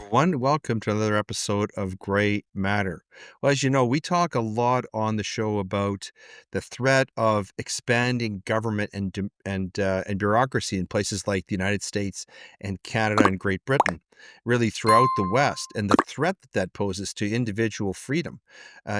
everyone. Welcome to another episode of Gray Matter. Well, as you know, we talk a lot on the show about the threat of expanding government and bureaucracy in places like the United States and Canada and Great Britain, really throughout the West, and the threat that that poses to individual freedom,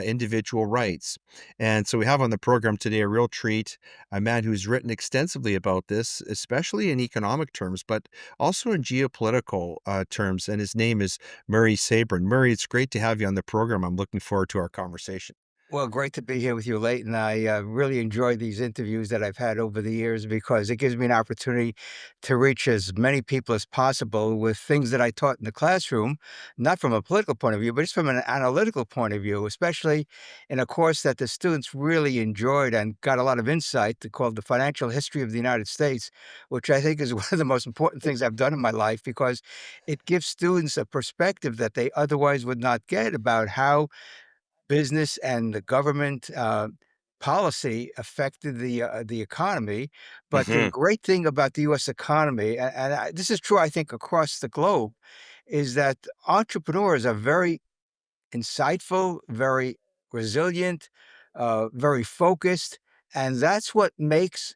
individual rights. And so we have on the program today a real treat, a man who's written extensively about this, especially in economic terms, but also in geopolitical terms, and his name is Murray Sabrin. Murray, it's great to have you on the program. I'm looking forward to our conversation. Well, great to be here with you, Leighton. I really enjoy these interviews that I've had over the years because it gives me an opportunity to reach as many people as possible with things that I taught in the classroom, not from a political point of view, but just from an analytical point of view, especially in a course that the students really enjoyed and got a lot of insight called The Financial History of the United States, which I think is one of the most important things I've done in my life because it gives students a perspective that they otherwise would not get about how business and the government policy affected the economy. But the Hmm. great thing about the U.S. economy, this is true, I think, across the globe, is that entrepreneurs are very insightful, very resilient, very focused, and that's what makes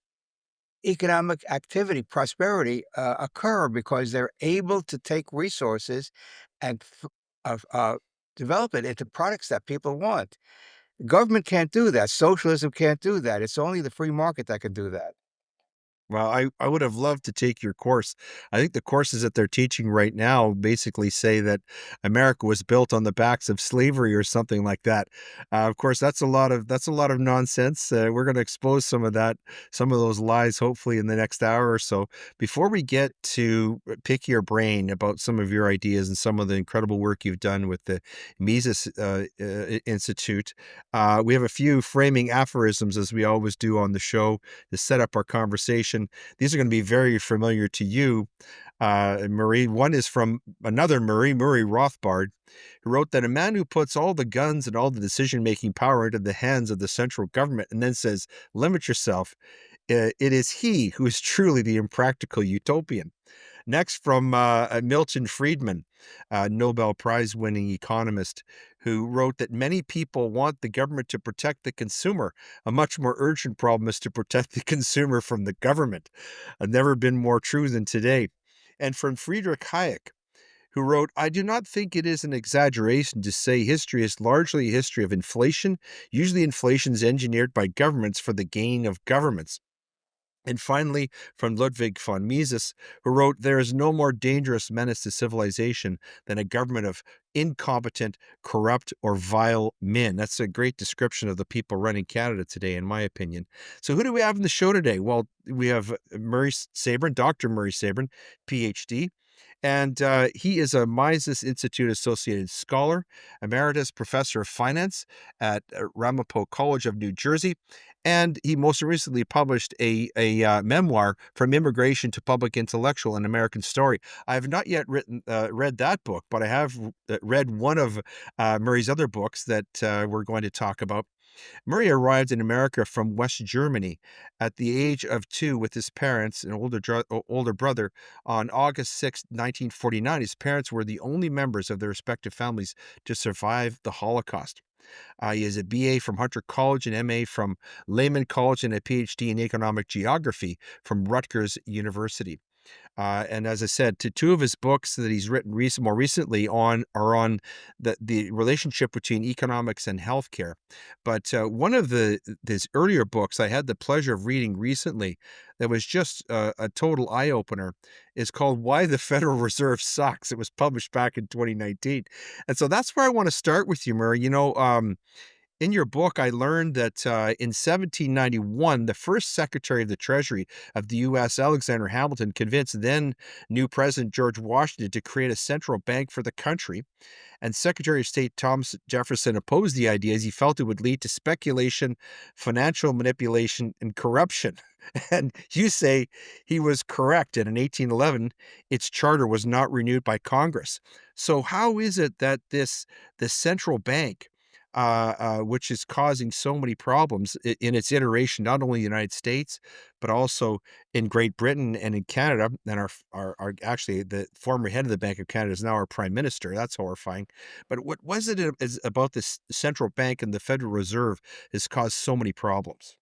economic activity, prosperity occur because they're able to take resources and uh, uh, develop it into products that people want. Government can't do that. Socialism can't do that. It's only the free market that can do that. Well, I would have loved to take your course. I think the courses that they're teaching right now basically say that America was built on the backs of slavery or something like that. Of course, that's a lot of nonsense. We're going to expose some of those lies, hopefully in the next hour or so. Before we get to pick your brain about some of your ideas and some of the incredible work you've done with the Mises Institute, we have a few framing aphorisms, as we always do on the show, to set up our conversation. These are going to be very familiar to you, Murray. One is from another Murray, Murray Rothbard, who wrote that a man who puts all the guns and all the decision-making power into the hands of the central government and then says, limit yourself, it is he who is truly the impractical utopian. Next, from Milton Friedman, Nobel Prize winning economist, who wrote that many people want the government to protect the consumer. A much more urgent problem is to protect the consumer from the government. Never been more true than today. And from Friedrich Hayek, who wrote, I do not think it is an exaggeration to say history is largely a history of inflation. Usually, inflation is engineered by governments for the gain of governments. And finally, from Ludwig von Mises, who wrote, there is no more dangerous menace to civilization than a government of incompetent, corrupt, or vile men. That's a great description of the people running Canada today, in my opinion. So who do we have in the show today? Well, we have Murray Sabrin, Dr. Murray Sabrin, PhD. And he is a Mises Institute Associated Scholar, Emeritus Professor of Finance at Ramapo College of New Jersey. And he most recently published a memoir, From Immigration to Public Intellectual, An American Story. I have not yet read that book, but I have read one of Murray's other books that we're going to talk about. Murray arrived in America from West Germany at the age of 2 with his parents, an older brother, on August 6, 1949. His parents were the only members of their respective families to survive the Holocaust. He has a BA from Hunter College, an MA from Lehman College, and a PhD in economic geography from Rutgers University. And as I said, to two of his books that he's written more recently are on the relationship between economics and healthcare. But one of his earlier books I had the pleasure of reading recently that was just a total eye opener is called Why the Federal Reserve Sucks. It was published back in 2019. And so that's where I want to start with you, Murray. In your book, I learned that in 1791, the first Secretary of the Treasury of the U.S., Alexander Hamilton, convinced then new President George Washington to create a central bank for the country. And Secretary of State Thomas Jefferson opposed the idea as he felt it would lead to speculation, financial manipulation, and corruption. And you say he was correct. And in 1811, its charter was not renewed by Congress. So how is it that this central bank which is causing so many problems in its iteration, not only in the United States, but also in Great Britain and in Canada. And our actually the former head of the Bank of Canada is now our prime minister. That's horrifying. But what was it is about this central bank and the Federal Reserve has caused so many problems?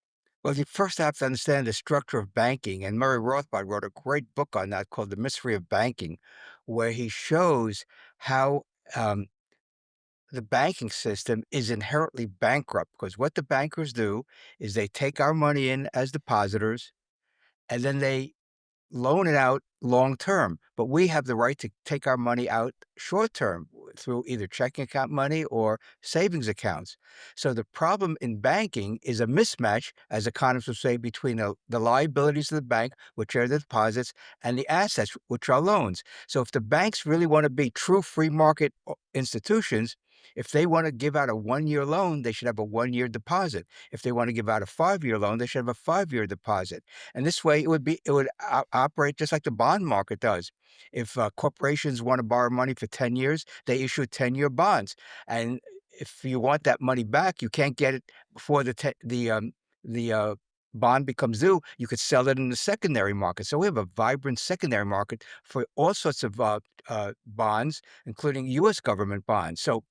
Well, you first have to understand the structure of banking, and Murray Rothbard wrote a great book on that called The Mystery of Banking, where he shows how um, the banking system is inherently bankrupt because what the bankers do is they take our money in as depositors and then they loan it out long term, but we have the right to take our money out short term through either checking account money or savings accounts. So the problem in banking is a mismatch, as economists would say, between the liabilities of the bank, which are the deposits, and the assets, which are loans. So if the banks really want to be true free market institutions, if they want to give out a 1 year loan, they should have a 1 year deposit. If they want to give out a 5 year loan, they should have a 5 year deposit. And this way, it would operate just like the bond market does. If corporations want to borrow money for 10 years, they issue 10-year bonds. And if you want that money back, you can't get it before the bond becomes due. You could sell it in the secondary market. So we have a vibrant secondary market for all sorts of bonds, including U.S. government bonds. So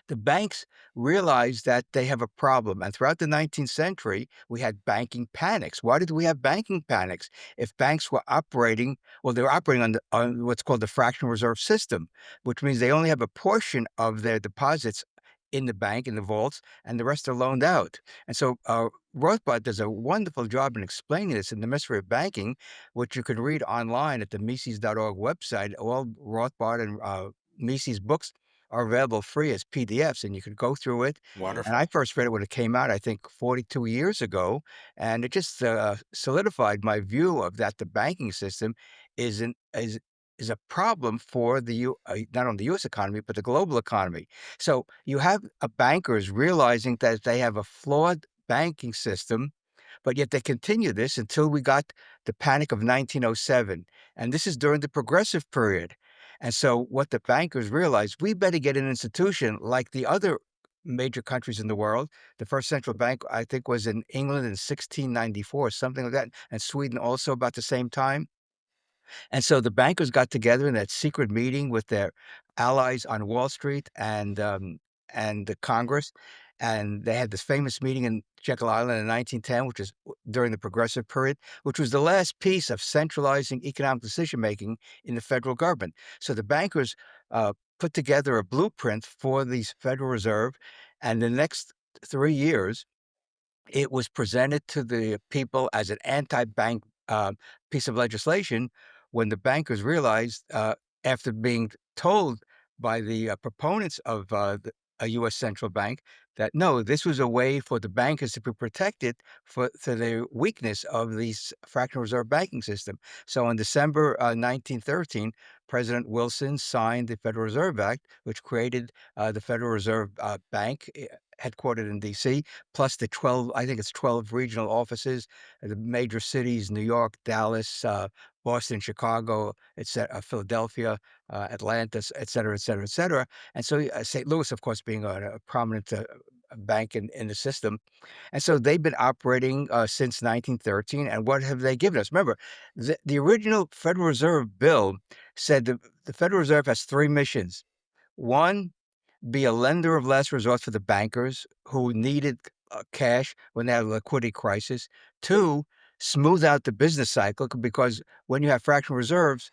the banks realized that they have a problem. And throughout the 19th century, we had banking panics. Why did we have banking panics? If banks were operating, well, they were operating on what's called the fractional reserve system, which means they only have a portion of their deposits in the bank, in the vaults, and the rest are loaned out. And so Rothbard does a wonderful job in explaining this in The Mystery of Banking, which you can read online at the Mises.org website. All Rothbard and Mises books are available free as PDFs, and you could go through it. And I Wonderful. first read it when it came out, I think 42 years ago, and it just solidified my view of that the banking system is an is a problem for not only the U.S. economy but the global economy. So you have bankers realizing that they have a flawed banking system, but yet they continue this until we got the Panic of 1907, and this is during the Progressive period. And so what the bankers realized, we better get an institution like the other major countries in the world. The first central bank, I think, was in England in 1694, something like that, and Sweden also about the same time. And so the bankers got together in that secret meeting with their allies on Wall Street and the Congress, and they had this famous meeting in Jekyll Island in 1910, which is during the Progressive period, which was the last piece of centralizing economic decision making in the federal government. So the bankers put together a blueprint for the Federal Reserve, and the next 3 years it was presented to the people as an anti-bank piece of legislation when the bankers realized, after being told by the proponents of a U.S. central bank, that no, this was a way for the bankers to be protected for the weakness of the fractional reserve banking system. So in December 1913, President Wilson signed the Federal Reserve Act, which created the Federal Reserve Bank, headquartered in D.C., plus the 12, I think it's 12 regional offices, the major cities, New York, Dallas, Boston, Chicago, Philadelphia, Atlanta, et cetera, et cetera, et cetera. And so St. Louis, of course, being a prominent bank in the system. And so they've been operating since 1913. And what have they given us? Remember, the original Federal Reserve bill said the Federal Reserve has three missions. One, be a lender of last resort for the bankers who needed cash when they had a liquidity crisis. Two, smooth out the business cycle because when you have fractional reserves,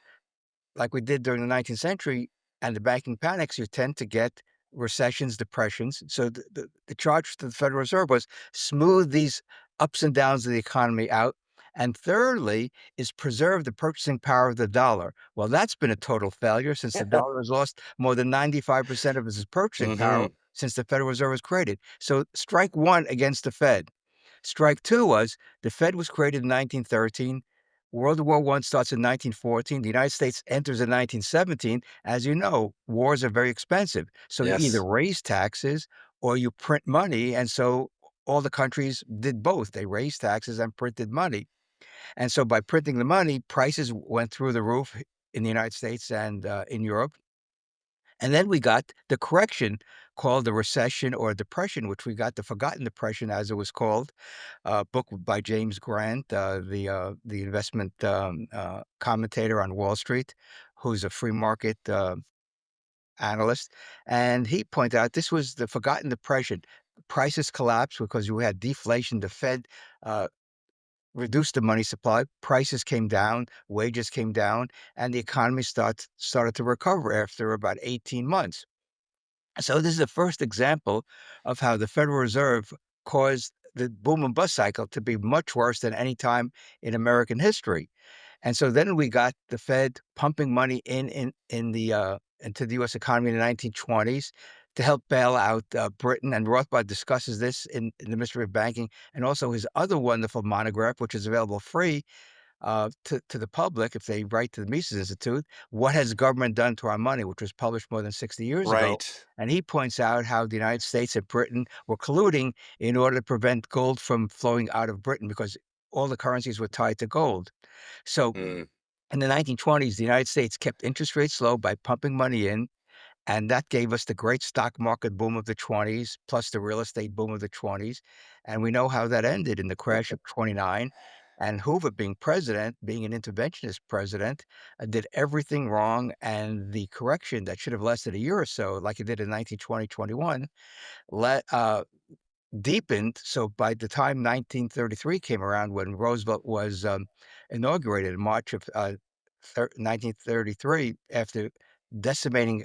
like we did during the 19th century and the banking panics, you tend to get recessions, depressions. So the charge to the Federal Reserve was smooth these ups and downs of the economy out. And thirdly, is preserve the purchasing power of the dollar. Well, that's been a total failure since the dollar has lost more than 95% of its purchasing power Hmm. since the Federal Reserve was created. So strike one against the Fed. Strike two was the Fed was created in 1913. World War I starts in 1914. The United States enters in 1917. As you know, wars are very expensive. So you either Yes. raise taxes or you print money. And so all the countries did both. They raised taxes and printed money. And so by printing the money, prices went through the roof in the United States and in Europe. And then we got the correction called the recession or depression, which we got the forgotten depression, as it was called, a book by James Grant, the investment commentator on Wall Street, who's a free market analyst. And he pointed out this was the forgotten depression. Prices collapsed because we had deflation. The Fed uh, reduced the money supply, prices came down, wages came down, and the economy started to recover after about 18 months. So this is the first example of how the Federal Reserve caused the boom and bust cycle to be much worse than any time in American history. And so then we got the Fed pumping money in the into the U.S. economy in the 1920s to help bail out Britain. And Rothbard discusses this in the Mystery of Banking, and also his other wonderful monograph, which is available free to the public if they write to the Mises Institute, "What Has Government Done to Our Money?" which was published more than 60 years ago. Right. And he points out how the United States and Britain were colluding in order to prevent gold from flowing out of Britain because all the currencies were tied to gold. So Mm. in the 1920s, the United States kept interest rates low by pumping money in, and that gave us the great stock market boom of the '20s, plus the real estate boom of the '20s. And we know how that ended in the crash of '29. And Hoover, being president, being an interventionist president, did everything wrong. And the correction that should have lasted a year or so, like it did in 1920, 21, let, deepened. So by the time 1933 came around, when Roosevelt was inaugurated in March of 1933, after decimating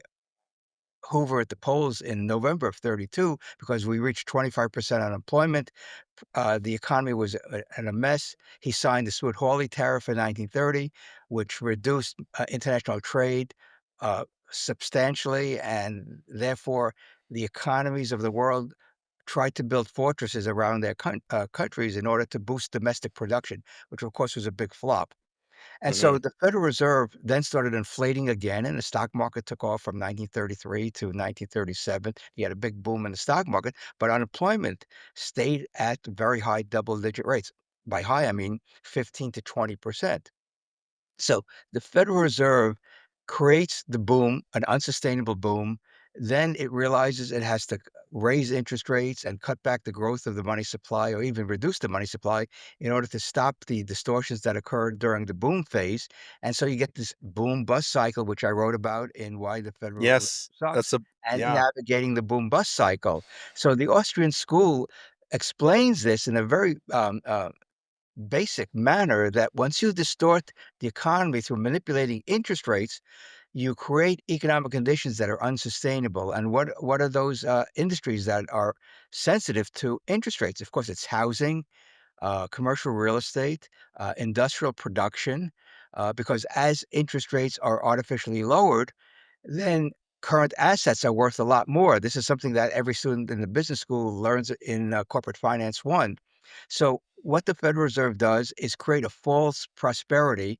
Hoover at the polls in November of 32 because we reached 25% unemployment. The economy was in a mess. He signed the Smoot-Hawley tariff in 1930, which reduced international trade substantially, and therefore the economies of the world tried to build fortresses around their countries in order to boost domestic production, which of course was a big flop. And so Mhm. the Federal Reserve then started inflating again, and the stock market took off from 1933 to 1937. You had a big boom in the stock market, but unemployment stayed at very high double-digit rates. By high, I mean 15 to 20%. So the Federal Reserve creates the boom, an unsustainable boom. Then it realizes it has to raise interest rates and cut back the growth of the money supply or even reduce the money supply in order to stop the distortions that occurred during the boom phase. And so you get this boom bust cycle, which I wrote about in Why the Federal Reserve Yes, Sucks, that's a and yeah. navigating the boom bust cycle. So the Austrian school explains this in a very basic manner that once you distort the economy through manipulating interest rates, you create economic conditions that are unsustainable. And what are those industries that are sensitive to interest rates? Of course, it's housing, commercial real estate, industrial production, because as interest rates are artificially lowered, then current assets are worth a lot more. This is something that every student in the business school learns in Corporate Finance 1. So, what the Federal Reserve does is create a false prosperity.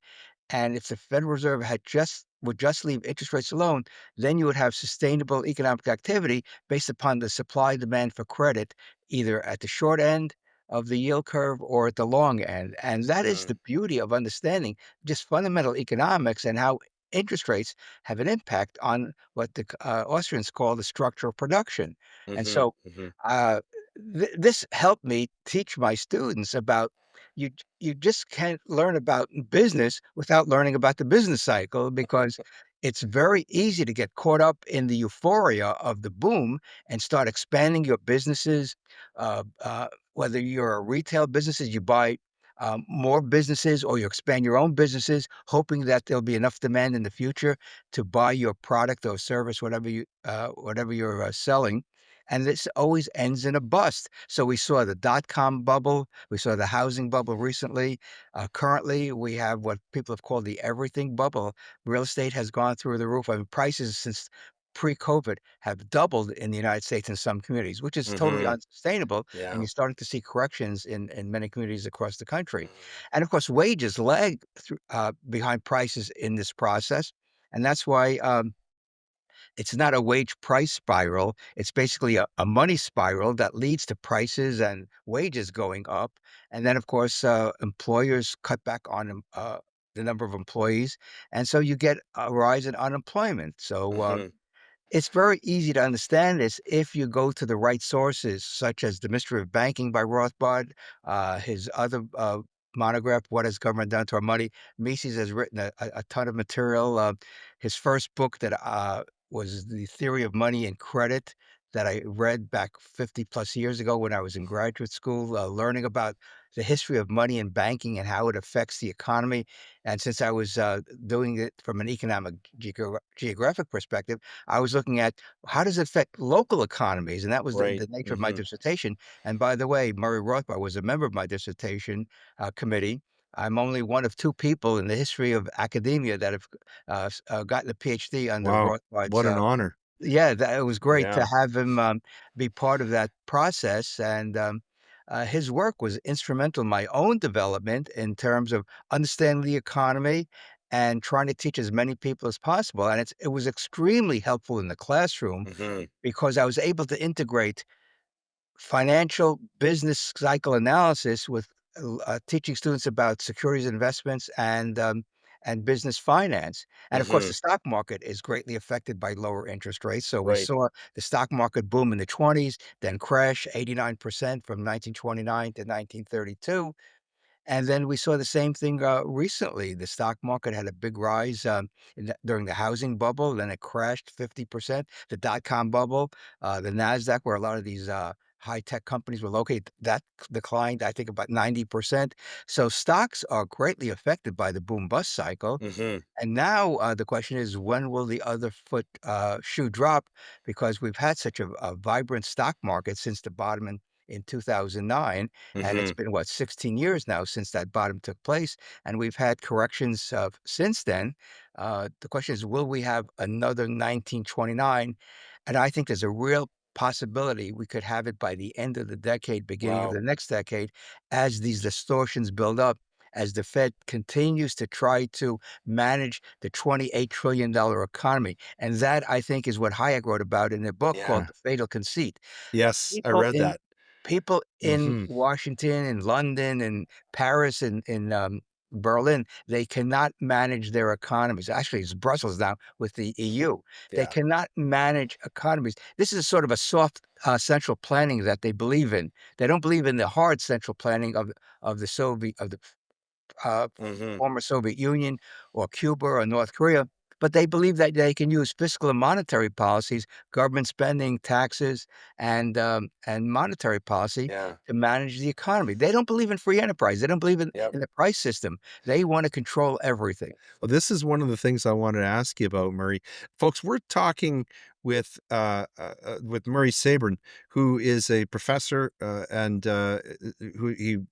And if the Federal Reserve had just would just leave interest rates alone, then you would have sustainable economic activity based upon the supply demand for credit, either at the short end of the yield curve or at the long end. And that is Mm. the beauty of understanding just fundamental economics and how interest rates have an impact on what the Austrians call the structure of production. And Mhm, so mhm. uh, this helped me teach my students about you just can't learn about business without learning about the business cycle because it's very easy to get caught up in the euphoria of the boom and start expanding your businesses. Whether you're a retail businesses, you buy more businesses or you expand your own businesses, hoping that there'll be enough demand in the future to buy your product or service, whatever you're selling. And this always ends in a bust. So we saw the dot-com bubble, we saw the housing bubble recently. Currently, we have what people have called the everything bubble. Real estate has gone through the roof. I mean, prices since pre-COVID have doubled in the United States in some communities, which is totally Mhm. unsustainable. And Yeah. you're starting to see corrections in many communities across the country. Mm. And of course, wages lag behind prices in this process. And that's why it's not a wage price spiral. It's basically a money spiral that leads to prices and wages going up. And then, of course, employers cut back on the number of employees. And so you get a rise in unemployment. So Mhm. It's very easy to understand this if you go to the right sources, such as The Mystery of Banking by Rothbard, his other monograph, What Has Government Done to Our Money? Mises has written a ton of material. His first book that was The Theory of Money and Credit that I read back 50 plus years ago when I was in graduate school, learning about the history of money and banking and how it affects the economy. And since I was doing it from an economic geographic perspective, I was looking at how does it affect local economies, and that was Right. the nature of my Mhm. dissertation. And by the way, Murray Rothbard was a member of my dissertation committee. I'm only one of two people in the history of academia that have gotten a PhD under Wow. Rothbard's. What an honor. Yeah, that it was great Yeah. to have him be part of that process, and his work was instrumental in my own development in terms of understanding the economy and trying to teach as many people as possible. And it was extremely helpful in the classroom Mhm. because I was able to integrate financial business cycle analysis with teaching students about securities investments and business finance. And of course, Mhm. the stock market is greatly affected by lower interest rates. So we Right. saw the stock market boom in the 20s, then crash 89% from 1929 to 1932. And then we saw the same thing, recently. The stock market had a big rise, during the housing bubble, then it crashed 50%. The dot-com bubble, the Nasdaq, where a lot of these, high-tech companies were located, that declined, I think, about 90%. So stocks are greatly affected by the boom-bust cycle. Mhm. And now, the question is, when will the other shoe drop? Because we've had such a vibrant stock market since the bottom in 2009, and it's Mhm. been, what, 16 years now since that bottom took place, and we've had corrections since then. The question is, will we have another 1929? And I think there's a real possibility we could have it by the end of the decade, beginning of Wow. the next decade, as these distortions build up, as the Fed continues to try to manage the $28 trillion economy. And that, I think, is what Hayek wrote about in a book called Yeah. The Fatal Conceit. Yes, I People read in that. people in Mhm. Washington and London and Paris and Berlin, they cannot manage their economies. Actually, it's Brussels now with the EU. They Yeah. cannot manage economies. This is sort of a soft central planning that they believe in. They don't believe in the hard central planning of the Soviet of the uh, Mhm. former Soviet Union or Cuba or North Korea, but they believe that they can use fiscal and monetary policies, government spending, taxes, and monetary policy Yeah. to manage the economy. They don't believe in free enterprise. They don't believe Yep. in the price system. They want to control everything. Well, this is one of the things I wanted to ask you about, Murray. Folks, we're talking with Murray Sabrin, who is a professor and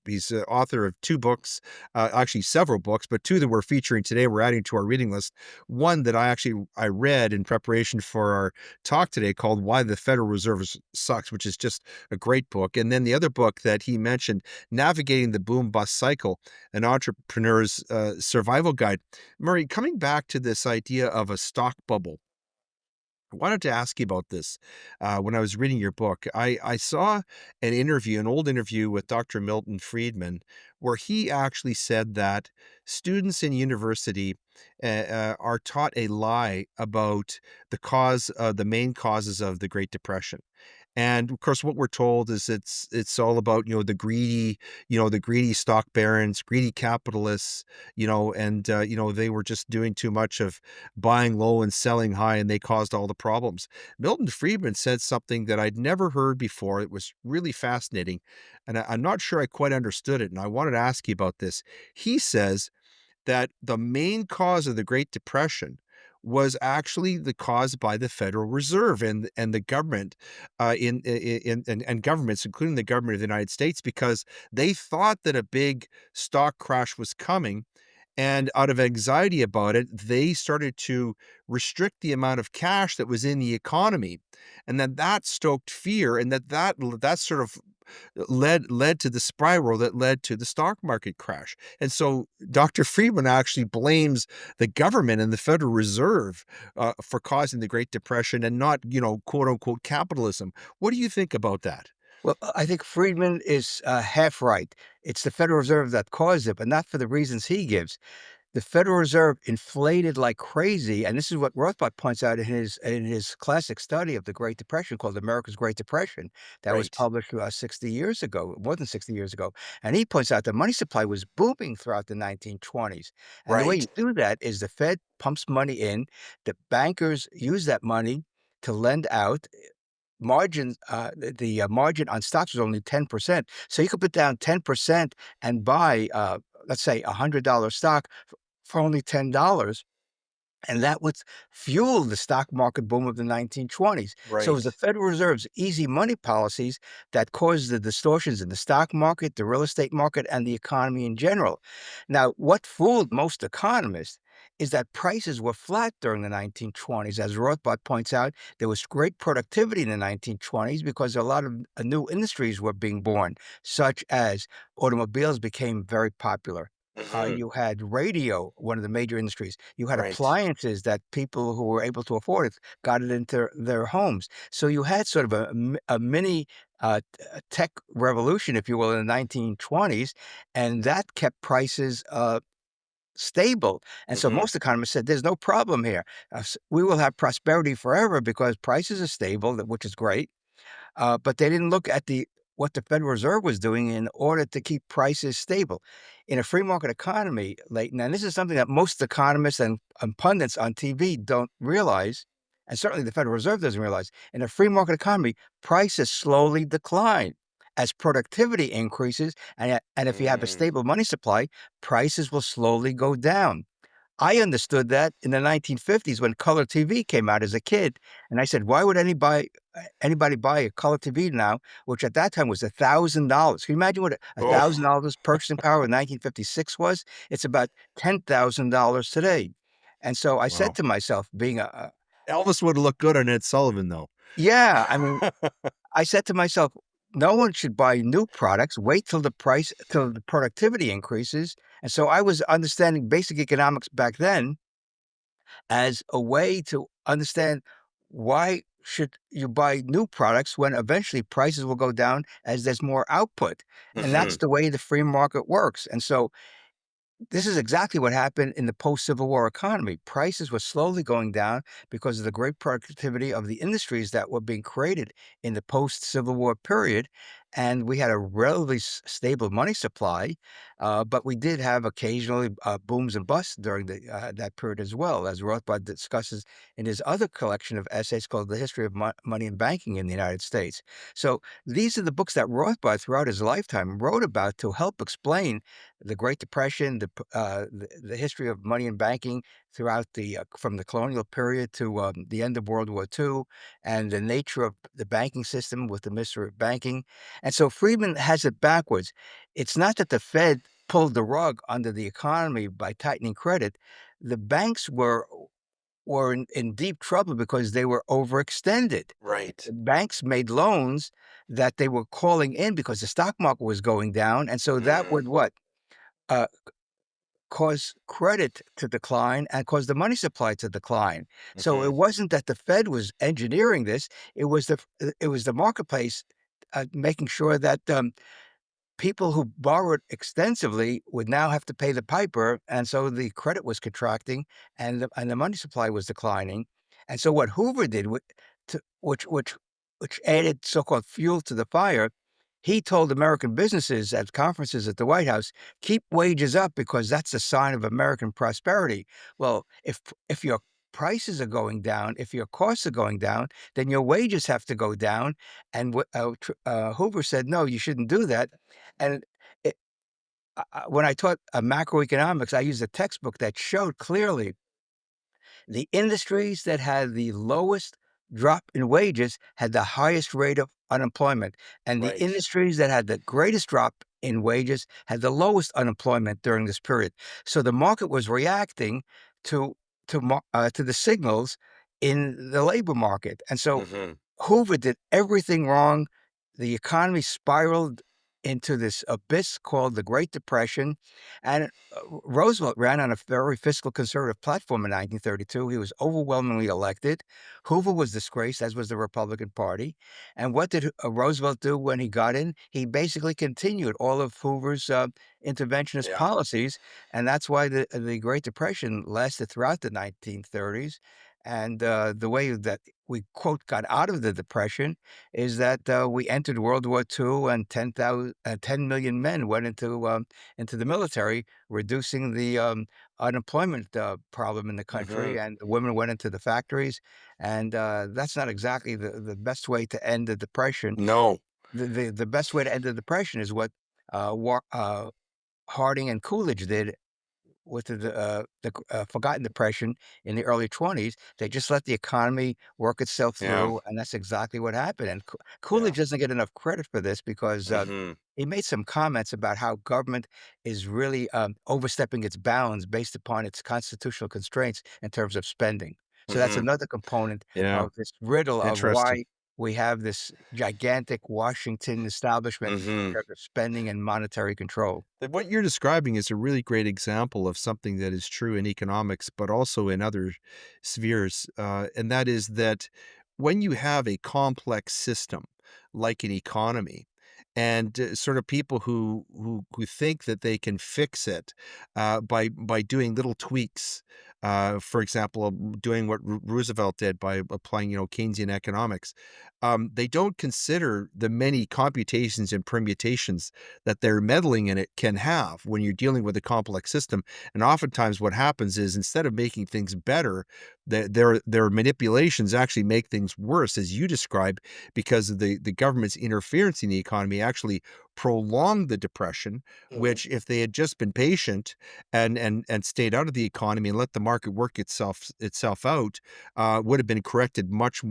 he's author of two books, actually several books, but two that we're featuring today. We're adding to our reading list. One that I read in preparation for our talk today, called "Why the Federal Reserve Sucks," which is just a great book. And then the other book that he mentioned, "Navigating the Boom Bust Cycle: An Entrepreneur's Survival Guide." Murray, coming back to this idea of a stock bubble, I wanted to ask you about this. When I was reading your book, I saw an old interview with Dr. Milton Friedman, where he actually said that students in university are taught a lie about the main causes of the Great Depression. And of course, what we're told is it's all about, the greedy stock barons, greedy capitalists, and they were just doing too much of buying low and selling high, and they caused all the problems. Milton Friedman said something that I'd never heard before. It was really fascinating, and I'm not sure I quite understood it. And I wanted to ask you about this. He says that the main cause of the Great Depression was actually the cause by the Federal Reserve and the government, and governments, including the government of the United States, because they thought that a big stock crash was coming, and out of anxiety about it, they started to restrict the amount of cash that was in the economy, and then that stoked fear, and that sort of led to the spiral that led to the stock market crash. And so Dr. Friedman actually blames the government and the Federal Reserve for causing the Great Depression, and not, quote unquote capitalism. What do you think about that? Well, I think Friedman is half right. It's the Federal Reserve that caused it, but not for the reasons he gives. the Federal Reserve inflated like crazy, and this is what Rothbard points out in his classic study of the Great Depression called America's Great Depression that was Right. published 60 years ago, more than 60 years ago. And he points out the money supply was booming throughout the 1920s. And the way you Right. do that is the Fed pumps money in, the bankers use that money to lend out. The margin on stocks was only 10%. So you could put down 10% and buy, let's say, $100 stock for only $10. And that would fuel the stock market boom of the 1920s. So it was the Right. Federal Reserve's easy money policies that caused the distortions in the stock market, the real estate market, and the economy in general. Now, what fooled most economists is that prices were flat during the 1920s. As Rothbard points out, there was great productivity in the 1920s because a lot of new industries were being born, such as automobiles became very popular. Mhm. You had radio, one of the major industries. You had Right. appliances that people who were able to afford it got it into their homes. So you had sort of a mini tech revolution, if you will, in the 1920s, and that kept prices stable. And so Mhm. most economists said, "There's no problem here. We will have prosperity forever because prices are stable, which is great." But they didn't look at the what the Federal Reserve was doing in order to keep prices stable. In a free market economy, Leighton, and this is something that most economists and pundits on TV don't realize, and certainly the Federal Reserve doesn't realize. In a free market economy, prices slowly decline as productivity increases, and if you have a Mm. stable money supply, prices will slowly go down. I understood that in the 1950s when color TV came out as a kid, and I said, "Why would anybody buy a color TV now?" Which at that time was $1,000. Can you imagine what a Oh, $1,000 purchasing power in 1956 was? It's about $10,000 today. And so I said wow. to myself, being Elvis would look good on Ed Sullivan, though. yeah, I mean, I said to myself, no one should buy new products, wait till the productivity increases. And so I was understanding basic economics back then as a way to understand why should you buy new products when eventually prices will go down as there's more output. And that's Mhm. the way the free market works. And so this is exactly what happened in the post-Civil War economy. Prices were slowly going down because of the great productivity of the industries that were being created in the post-Civil War period. And we had a relatively stable money supply, but we did have occasionally booms and busts during that period as well, as Rothbard discusses in his other collection of essays called The History of Money and Banking in the United States. So these are the books that Rothbard, throughout his lifetime, wrote about to help explain the Great Depression, the history of money and banking throughout from the colonial period to the end of World War II, and the nature of the banking system with the mystery of banking. And so Friedman has it backwards. It's not that the Fed pulled the rug under the economy by tightening credit. The banks were in deep trouble because they were overextended. Right. The banks made loans that they were calling in because the stock market was going down, and so that Mm. would what? Uh, cause credit to decline and cause the money supply to decline. So it Mhm. wasn't that the Fed was engineering this, it was the marketplace, making sure that, people who borrowed extensively would now have to pay the piper, and so the credit was contracting and the money supply was declining. And so what Hoover did, to, which added so-called fuel to the fire, he told American businesses at conferences at the White House, keep wages up because that's a sign of American prosperity. Well, if your prices are going down, if your costs are going down, then your wages have to go down. And Hoover said, no, you shouldn't do that. And it, when I taught macroeconomics, I used a textbook that showed clearly the industries that had the lowest drop in wages had the highest rate of unemployment, and the Right. industries that had the greatest drop in wages had the lowest unemployment during this period. So the market was reacting to to the signals in the labor market, and so Mhm. Hoover did everything wrong. The economy spiraled into this abyss called the Great Depression. And Roosevelt ran on a very fiscal conservative platform in 1932. He was overwhelmingly elected. Hoover was disgraced, as was the Republican Party. And what did Roosevelt do when he got in? He basically continued all of Hoover's interventionist Yeah. policies. And that's why the Great Depression lasted throughout the 1930s. And the way that we, quote, got out of the Depression is that we entered World War II and 10 million men went into the military, reducing the unemployment problem in the country, Mhm. and the women went into the factories. And that's not exactly the best way to end the Depression. No. The best way to end the Depression is what Harding and Coolidge did with the forgotten depression in the early '20s. They just let the economy work itself Yeah. through, and that's exactly what happened. And Yeah. Coolidge doesn't get enough credit for this because Mhm. he made some comments about how government is really overstepping its bounds based upon its constitutional constraints in terms of spending. So that's Mhm. another component Yeah. of this riddle of Interesting. why we have this gigantic Washington establishment in Mhm. terms of spending and monetary control. What you're describing is a really great example of something that is true in economics, but also in other spheres. And that is that when you have a complex system like an economy, and sort of people who think that they can fix it by doing little tweaks, for example, doing what Roosevelt did by applying Keynesian economics, they don't consider the many computations and permutations that they're meddling in it can have when you're dealing with a complex system. And oftentimes what happens is instead of making things better, their manipulations actually make things worse, as you describe, because of the government's interference in the economy actually prolonged the depression, which if they had just been patient and stayed out of the economy and let the market work itself out, would have been corrected much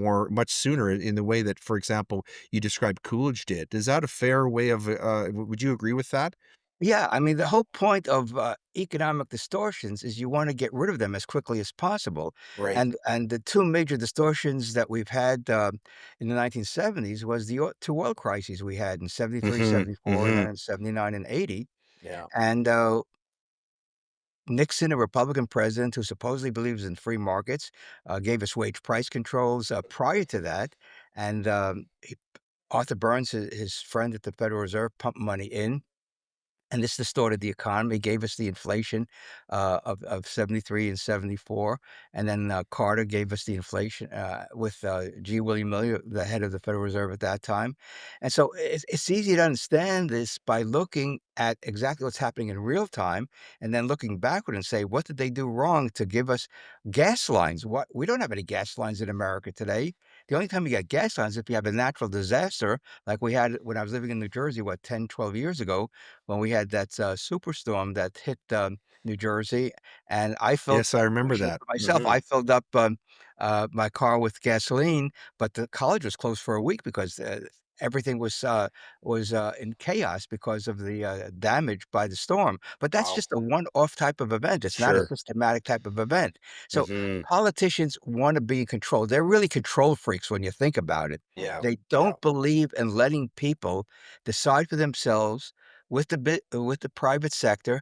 sooner in the way that, for example, you described Coolidge did. Is that a fair way of, would you agree with that? Yeah, I mean, the whole point of economic distortions is you want to get rid of them as quickly as possible. Right. And the two major distortions that we've had in the 1970s was the two oil crises we had in 73, Mhm, 74, and then mhm. in 79 and 80. Yeah. And Nixon, a Republican president who supposedly believes in free markets, gave us wage price controls prior to that. And Arthur Burns, his friend at the Federal Reserve, pumped money in, and this distorted the economy, gave us the inflation of 73 and 74. And then Carter gave us the inflation with G. William Miller, the head of the Federal Reserve at that time. And so it's easy to understand this by looking at exactly what's happening in real time and then looking backward and say, what did they do wrong to give us gas lines? What We don't have any gas lines in America today. The only time you get gas lines is if you have a natural disaster like we had when I was living in New Jersey, what, 10, 12 years ago, when we had that superstorm that hit New Jersey, and I filled Yes, I remember fortunately that. for myself, Mhm. I filled up my car with gasoline, but the college was closed for a week because everything was in chaos because of the damage by the storm. But that's Wow. just a one-off type of event. It's not a Sure. systematic type of event. So Mhm. politicians want to be in control. They're really control freaks when you think about it. Yeah. They Yeah. don't believe in letting people decide for themselves with the private sector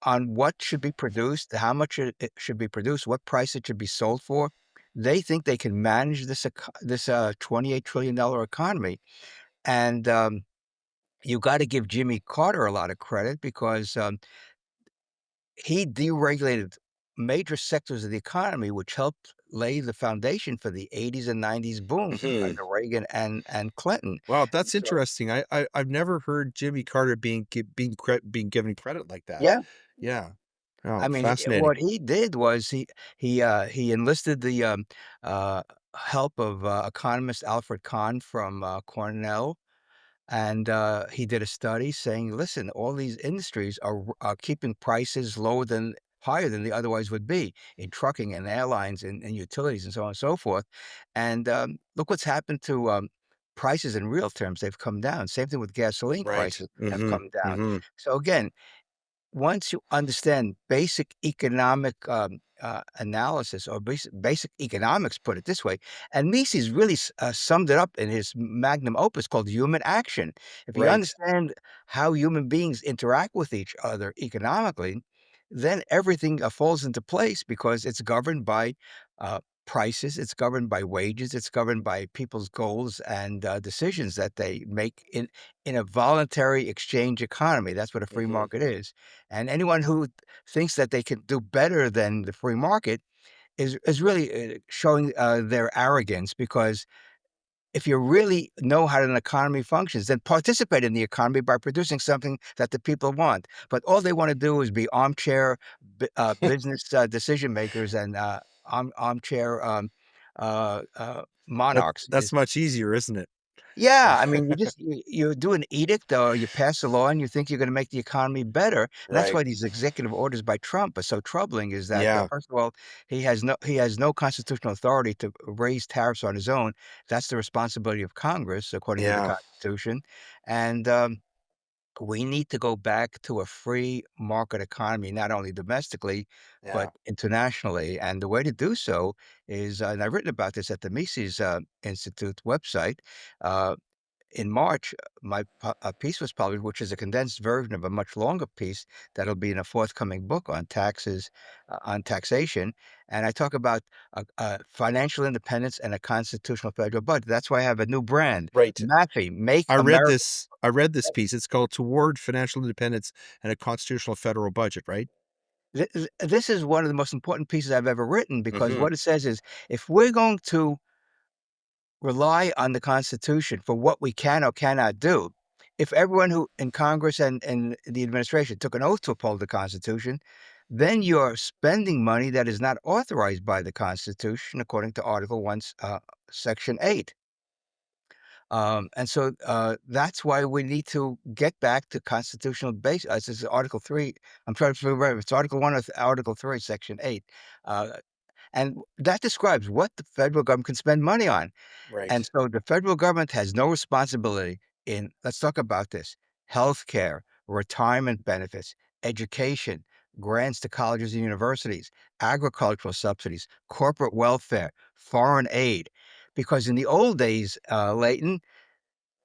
on what should be produced, how much it should be produced, what price it should be sold for. They think they can manage this $28 trillion economy, and you got to give Jimmy Carter a lot of credit because he deregulated major sectors of the economy, which helped lay the foundation for the '80s and '90s boom Mhm. under Reagan and Clinton. Wow, that's So interesting. I've never heard Jimmy Carter being given credit like that. yeah. Yeah. I Oh, mean, fascinating. what he did was he enlisted the uh, help of economist Alfred Kahn from Cornell, and he did a study saying, "Listen, all these industries are keeping prices higher than they otherwise would be in trucking and airlines and utilities and so on and so forth." And look what's happened to prices in real terms; they've come down. Same thing with gasoline Right. prices have Mhm. come down. Mhm. So again, once you understand basic economic analysis or basic economics, put it this way. And Mises really summed it up in his magnum opus called Human Action. If you Right. understand how human beings interact with each other economically, then everything falls into place because it's governed by prices, it's governed by wages, it's governed by people's goals and decisions that they make in a voluntary exchange economy. That's what a free Mhm. market is. And anyone who thinks that they can do better than the free market is really showing their arrogance because if you really know how an economy functions, then participate in the economy by producing something that the people want. But all they want to do is be armchair business decision makers and armchair monarchs. That's much easier, isn't it? Yeah, I mean, you do an edict or you pass a law and you think you're gonna make the economy better, and that's Right. why these executive orders by Trump are so troubling is that, Yeah. first of all, he has no constitutional authority to raise tariffs on his own. That's the responsibility of Congress, according to the Yeah. Constitution, and, we need to go back to a free market economy, not only domestically, but Yeah. internationally, and the way to do so is, and I've written about this at the Mises, Institute website, uh in March, a piece was published, which is a condensed version of a much longer piece that'll be in a forthcoming book on taxes, on taxation. And I talk about financial independence and a constitutional federal budget. That's why I have a new brand, Right. MAFI, Make America. I read this piece. It's called Toward Financial Independence and a Constitutional Federal Budget, right? This is one of the most important pieces I've ever written because Mhm. what it says is if we're going to rely on the Constitution for what we can or cannot do. If everyone who in Congress and the administration took an oath to uphold the Constitution, then you're spending money that is not authorized by the Constitution, according to Article 1, Section 8. And so that's why we need to get back to constitutional base. This is Article 3. I'm trying to remember. It's Article 1 or Article 3, Section 8. Uh, and that describes what the federal government can spend money on. Right. And so the federal government has no responsibility in, let's talk about this, healthcare, retirement benefits, education, grants to colleges and universities, agricultural subsidies, corporate welfare, foreign aid. Because in the old days, Leighton,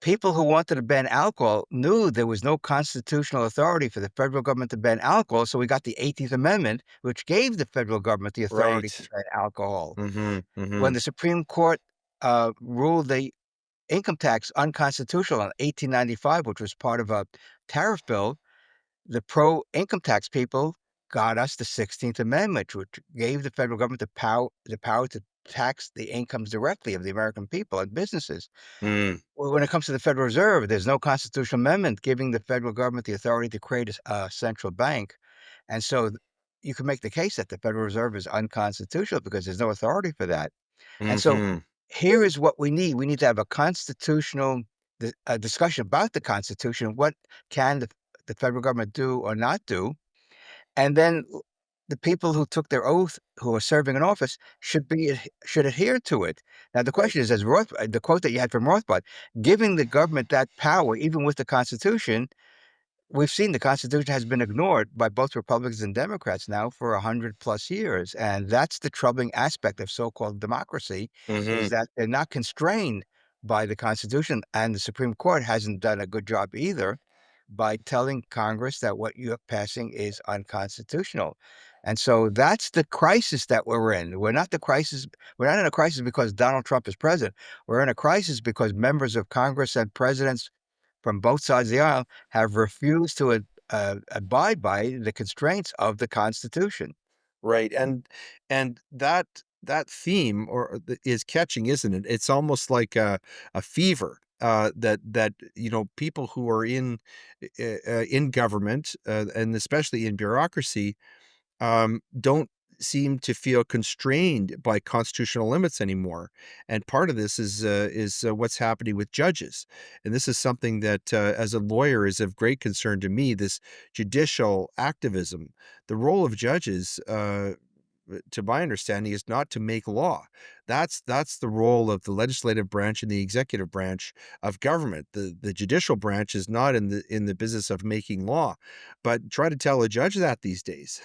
people who wanted to ban alcohol knew there was no constitutional authority for the federal government to ban alcohol. So we got the 18th Amendment, which gave the federal government the authority to Right. ban alcohol. Mhm. When Mhm. the Supreme Court ruled the income tax unconstitutional in 1895, which was part of a tariff bill, the pro-income tax people got us the 16th Amendment, which gave the federal government the power to tax the incomes directly of the American people and businesses. Mm. Well, when it comes to the Federal Reserve, there's no constitutional amendment giving the federal government the authority to create a central bank. And so you can make the case that the Federal Reserve is unconstitutional because there's no authority for that. And so Mhm. here is what we need. We need to have a constitutional a discussion about the Constitution. What can the federal government do or not do? And then the people who took their oath, who are serving in office, should adhere to it. Now, the Right. question is, as the quote that you had from Rothbard, giving the government that power, even with the Constitution, we've seen the Constitution has been ignored by both Republicans and Democrats now for 100 plus years. And that's the troubling aspect of so-called democracy is Mhm. that they're not constrained by the Constitution. And the Supreme Court hasn't done a good job either by telling Congress that what you're passing is unconstitutional. And so that's the crisis that we're in. We're not in a crisis because Donald Trump is president. We're in a crisis because members of Congress and presidents from both sides of the aisle have refused to abide by the constraints of the Constitution. Right. And that theme is catching, isn't it? It's almost like a fever that people who are in government and especially in bureaucracy don't seem to feel constrained by constitutional limits anymore. And part of this is what's happening with judges. And this is something that, as a lawyer, is of great concern to me. This judicial activism, the role of judges. to my understanding, is not to make law. That's the role of the legislative branch and the executive branch of government. The judicial branch is not in the business of making law. But try to tell a judge that these days.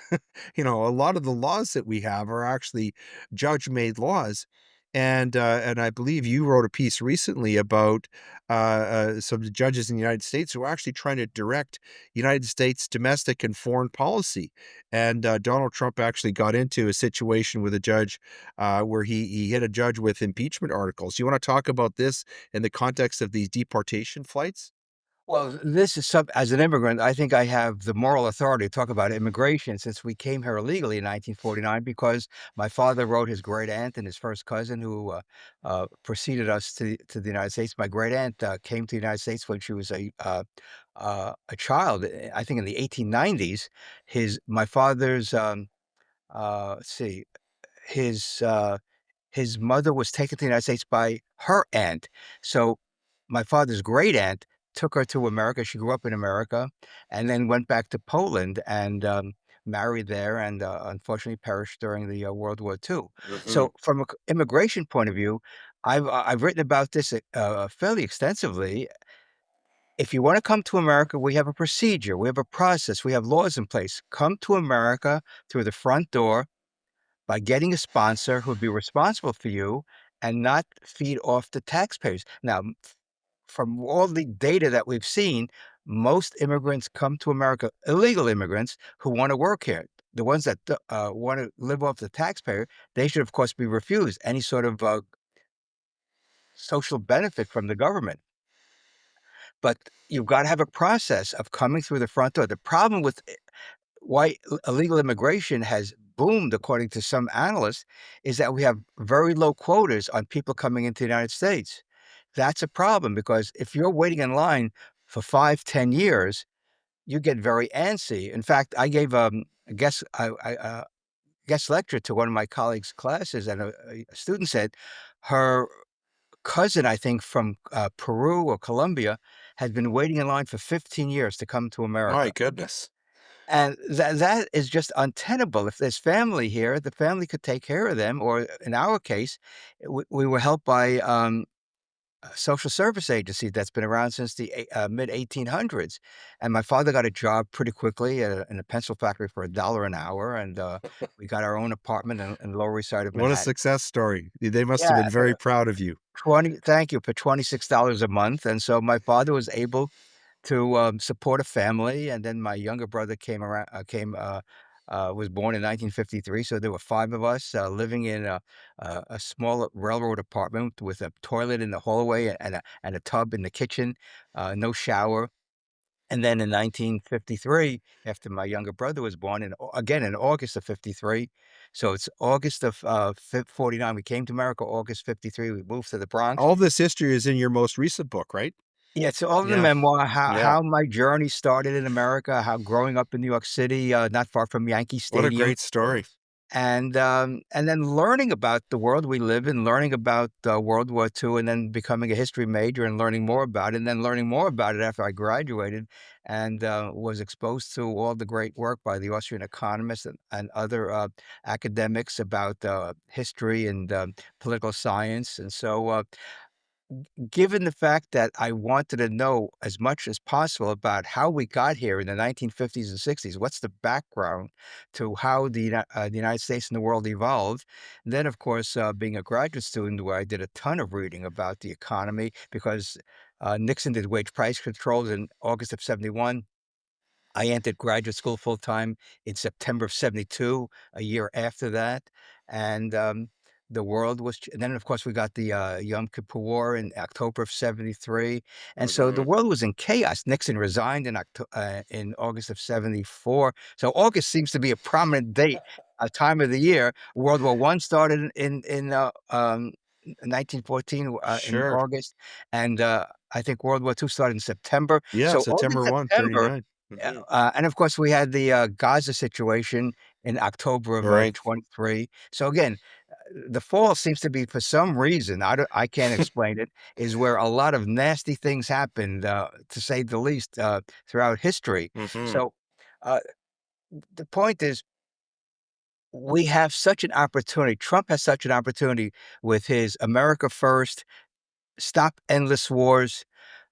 A lot of the laws that we have are actually judge-made laws. And I believe you wrote a piece recently about some judges in the United States who are actually trying to direct United States domestic and foreign policy. And Donald Trump actually got into a situation with a judge where he hit a judge with impeachment articles. You want to talk about this in the context of these deportation flights? Well, this is some as an immigrant, I think I have the moral authority to talk about immigration since we came here illegally in 1949 because my father wrote his great aunt and his first cousin who preceded us to the United States. My great aunt came to the United States when she was a child, I think in the 1890s. My father's, let's see, his his mother was taken to the United States by her aunt. So my father's great aunt took her to America. She grew up in America and then went back to Poland and married there and unfortunately perished during the World War II. Mhm. So from an immigration point of view, I've written about this fairly extensively. If you want to come to America, we have a procedure, we have a process, we have laws in place. Come to America through the front door by getting a sponsor who would be responsible for you and not feed off the taxpayers. Now, from all the data that we've seen, most immigrants come to America, illegal immigrants who want to work here. The ones that want to live off the taxpayer, they should, of course, be refused any sort of social benefit from the government. But you've got to have a process of coming through the front door. The problem with why illegal immigration has boomed, according to some analysts, is that we have very low quotas on people coming into the United States. That's a problem because if you're waiting in line for 5, 10 years, you get very antsy. In fact, I gave a guest lecture to one of my colleagues' classes, and a student said her cousin, I think from Peru or Colombia, had been waiting in line for 15 years to come to My America. goodness. And that is just untenable. If there's family here, the family could take care of them, or in our case, we were helped by, a social service agency that's been around since the mid-1800s, and my father got a job pretty quickly, in a pencil factory for $1 an hour, and, we got our own apartment in the Lower East Side of What a Manhattan. success story. They must have Yeah, been very proud of you. 20 thank you, for $26 a month, and so my father was able to, support a family, and then my younger brother was born in 1953, so there were 5 of us, living in a small railroad apartment with a toilet in the hallway and a tub in the kitchen, no shower, and then in 1953, after my younger brother was born, again in August of '53, so it's August of, '49, we came to America, August '53, we moved to the Bronx. All this history is in your most recent book, right? Yeah, it's all in the Yeah. memoir, Yeah. how my journey started in America, how growing up in New York City, not far from Yankee What a Stadium, great story. and then learning about the world we live in, learning about, World War II, and then becoming a history major and learning more about it, and then learning more about it after I graduated and, was exposed to all the great work by the Austrian economists and other, academics about, history and, political science, and so, given the fact that I wanted to know as much as possible about how we got here in the 1950s and 60s, what's the background to how the United States and the world evolved? And then, of course, being a graduate student, where I did a ton of reading about the economy because Nixon did wage price controls in August of '71. I entered graduate school full time in September of '72, a year after that, and, the world was ch and then, of course, we got the, Yom Kippur War in October of '73, and so the Mhm. world was in chaos. Nixon resigned in August of '74, so August seems to be a prominent date, a time of the year. World War One started in, 1914, in Sure. August, and, I think World War II started in September. Yeah, So August, September 1, September 39. Mhm. and of course, we had the, Gaza situation in October of, Right. '23. So again, the fall seems to be for some reason, I can't explain it, is where a lot of nasty things happened, to say the least, throughout history. Mhm. So, uh, the point is we have such an opportunity. Trump has such an opportunity with his America First, stop endless wars,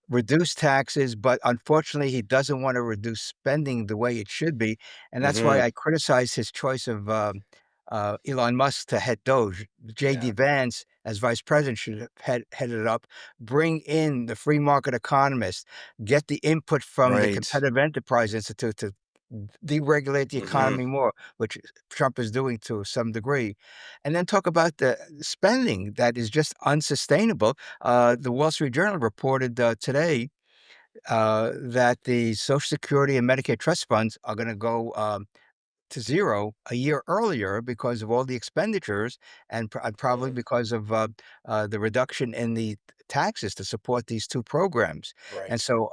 reduce taxes, but unfortunately, he doesn't wanna reduce spending the way it should be, and that's why Mhm. I criticize his choice of, Elon Musk to head Doge. JD Yeah. Vance, as vice president, should have headed it up, bring in the free market economists, get the input from the Right. Competitive Enterprise Institute to deregulate the Mhm. economy more, which Trump is doing to some degree, and then talk about the spending that is just unsustainable. The Wall Street Journal reported today that the Social Security and Medicare trust funds are going to go to zero a year earlier because of all the expenditures and probably Mm. because of the reduction in the taxes to support these two programs. And Right. so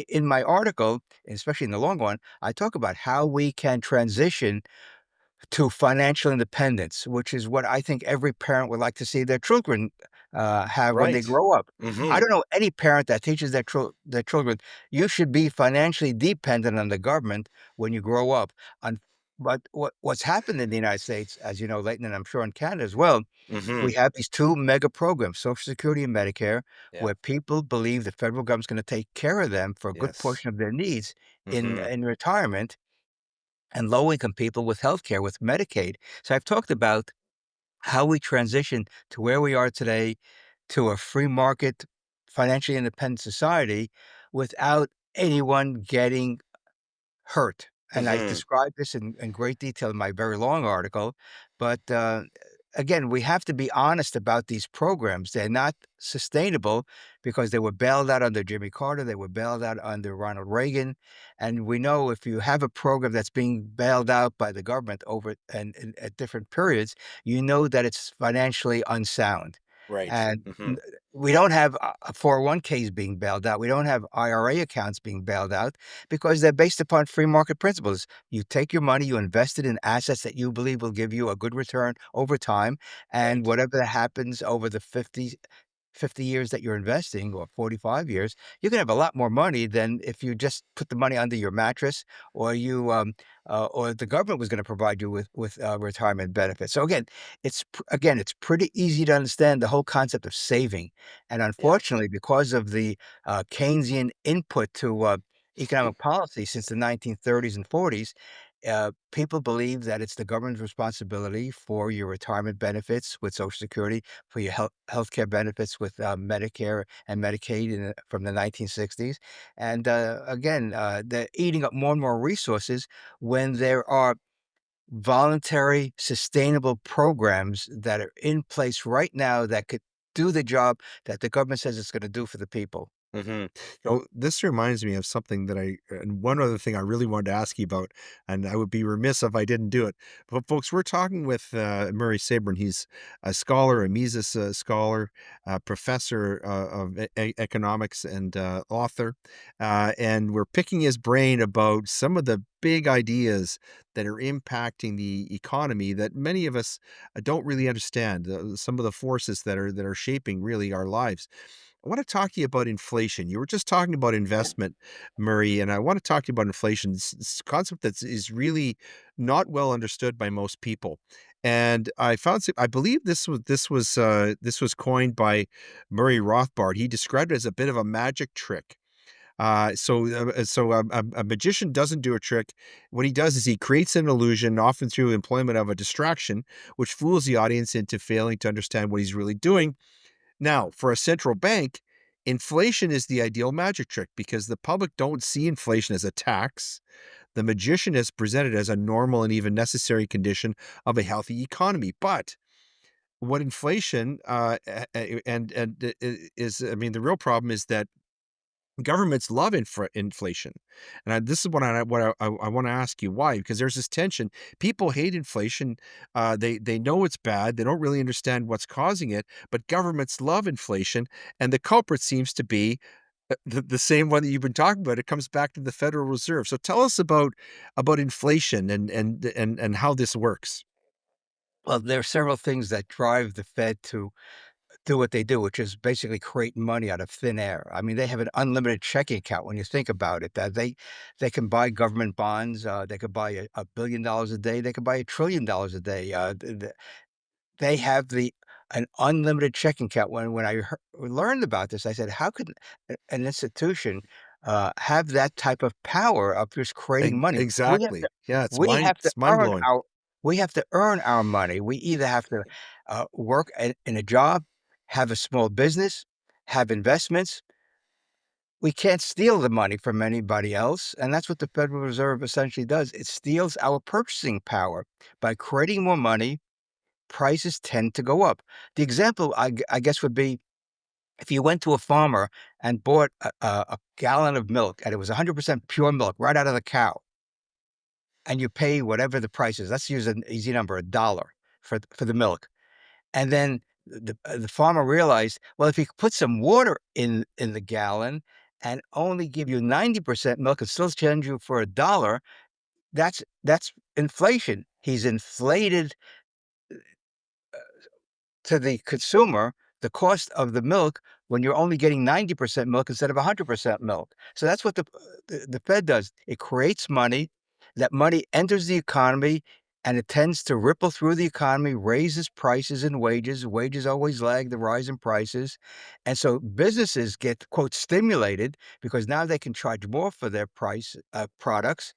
in my article, especially in the long one, I talk about how we can transition to financial independence, which is what I think every parent would like to see their children have when they Right. grow up. I Mhm. don't know any parent that teaches their children, "You should be financially dependent on the government when you grow up." Un But what's happened in the United States, as you know, Leighton, and I'm sure in Canada as well, we Mhm. have these 2 mega programs, Social Security and Medicare, Yeah. where people believe the federal government's gonna take care of them for a good Yes. portion of their needs Mhm. in retirement, and low-income people with healthcare, with Medicaid. So I've talked about how we transition to where we are today to a free market, financially independent society without anyone getting hurt. And I Mhm. describe this in great detail in my very long article. But again, we have to be honest about these programs. They're not sustainable because they were bailed out under Jimmy Carter, they were bailed out under Ronald Reagan. And we know if you have a program that's being bailed out by the government over and at different periods, you know that it's financially unsound. Right. And Mhm. we don't have 401ks being bailed out. We don't have IRA accounts being bailed out because they're based upon free market principles. You take your money, you invest it in assets that you believe will give you a good return over time, and Right. whatever happens over the 50 years that you're investing or 45 years, you can have a lot more money than if you just put the money under your mattress or or the government was going to provide you with retirement benefits. So again, it's pretty easy to understand the whole concept of saving. And Yeah. unfortunately, because of the Keynesian input to economic policy since the 1930s and 40s, people believe that it's the government's responsibility for your retirement benefits with Social Security, for your healthcare benefits with Medicare and Medicaid from the 1960s. And again, they're eating up more and more resources when there are voluntary, sustainable programs that are in place right now that could do the job that the government says it's going to do for the people. Mhm. This reminds me of something that and one other thing I really wanted to ask you about, and I would be remiss if I didn't do it. But folks, we're talking with Murray Sabrin. He's a scholar, a Mises scholar, professor of economics, and author. And we're picking his brain about some of the big ideas that are impacting the economy that many of us don't really understand. Some of the forces that are shaping really our lives. I want to talk to you about inflation. You were just talking about investment, Murray, and I want to talk to you about inflation. It's a concept that is really not well understood by most people. And I believe this was coined by Murray Rothbard. He described it as a bit of a magic trick. A magician doesn't do a trick. What he does is he creates an illusion, often through employment of a distraction, which fools the audience into failing to understand what he's really doing. Now, for a central bank, inflation is the ideal magic trick because the public don't see inflation as a tax. The magician is presented as a normal and even necessary condition of a healthy economy. But what inflation is, I mean, the real problem is that governments love inflation, and this is what I want to ask you why, because there's this tension. People hate inflation. They know it's bad. They don't really understand what's causing it, but governments love inflation, and the culprit seems to be the same one that you've been talking about. It comes back to the Federal Reserve. So tell us about inflation and how this works. Well, there are several things that drive the Fed to do what they do, which is basically create money out of thin air. I mean, they have an unlimited checking account when you think about it, that they can buy government bonds, they could buy $1 billion a day, they could buy $1 trillion a day. They have an unlimited checking account. When I learned about this, I said, "How could an institution have that type of power of just creating money?" Exactly. Yeah, We have to it's mind earn blowing. our we have to earn our money. We either have to work in a job, have a small business, have investments. We can't steal the money from anybody else, and that's what the Federal Reserve essentially does. It steals our purchasing power by creating more money. Prices tend to go up. The example, I guess, would be if you went to a farmer and bought a gallon of milk, and it was 100% pure milk right out of the cow, and you pay whatever the price is. Let's use an easy number, $1 for the milk. And then the farmer realized, well, if he could put some water in the gallon and only give you 90% milk and still charge you for $1, that's inflation. He's inflated to the consumer the cost of the milk when you're only getting 90% milk instead of 100% milk. So that's what the Fed does. It creates money. That money enters the economy and it tends to ripple through the economy, raises prices and wages. Wages always lag the rise in prices. And so businesses get, quote, stimulated because now they can charge more for their products,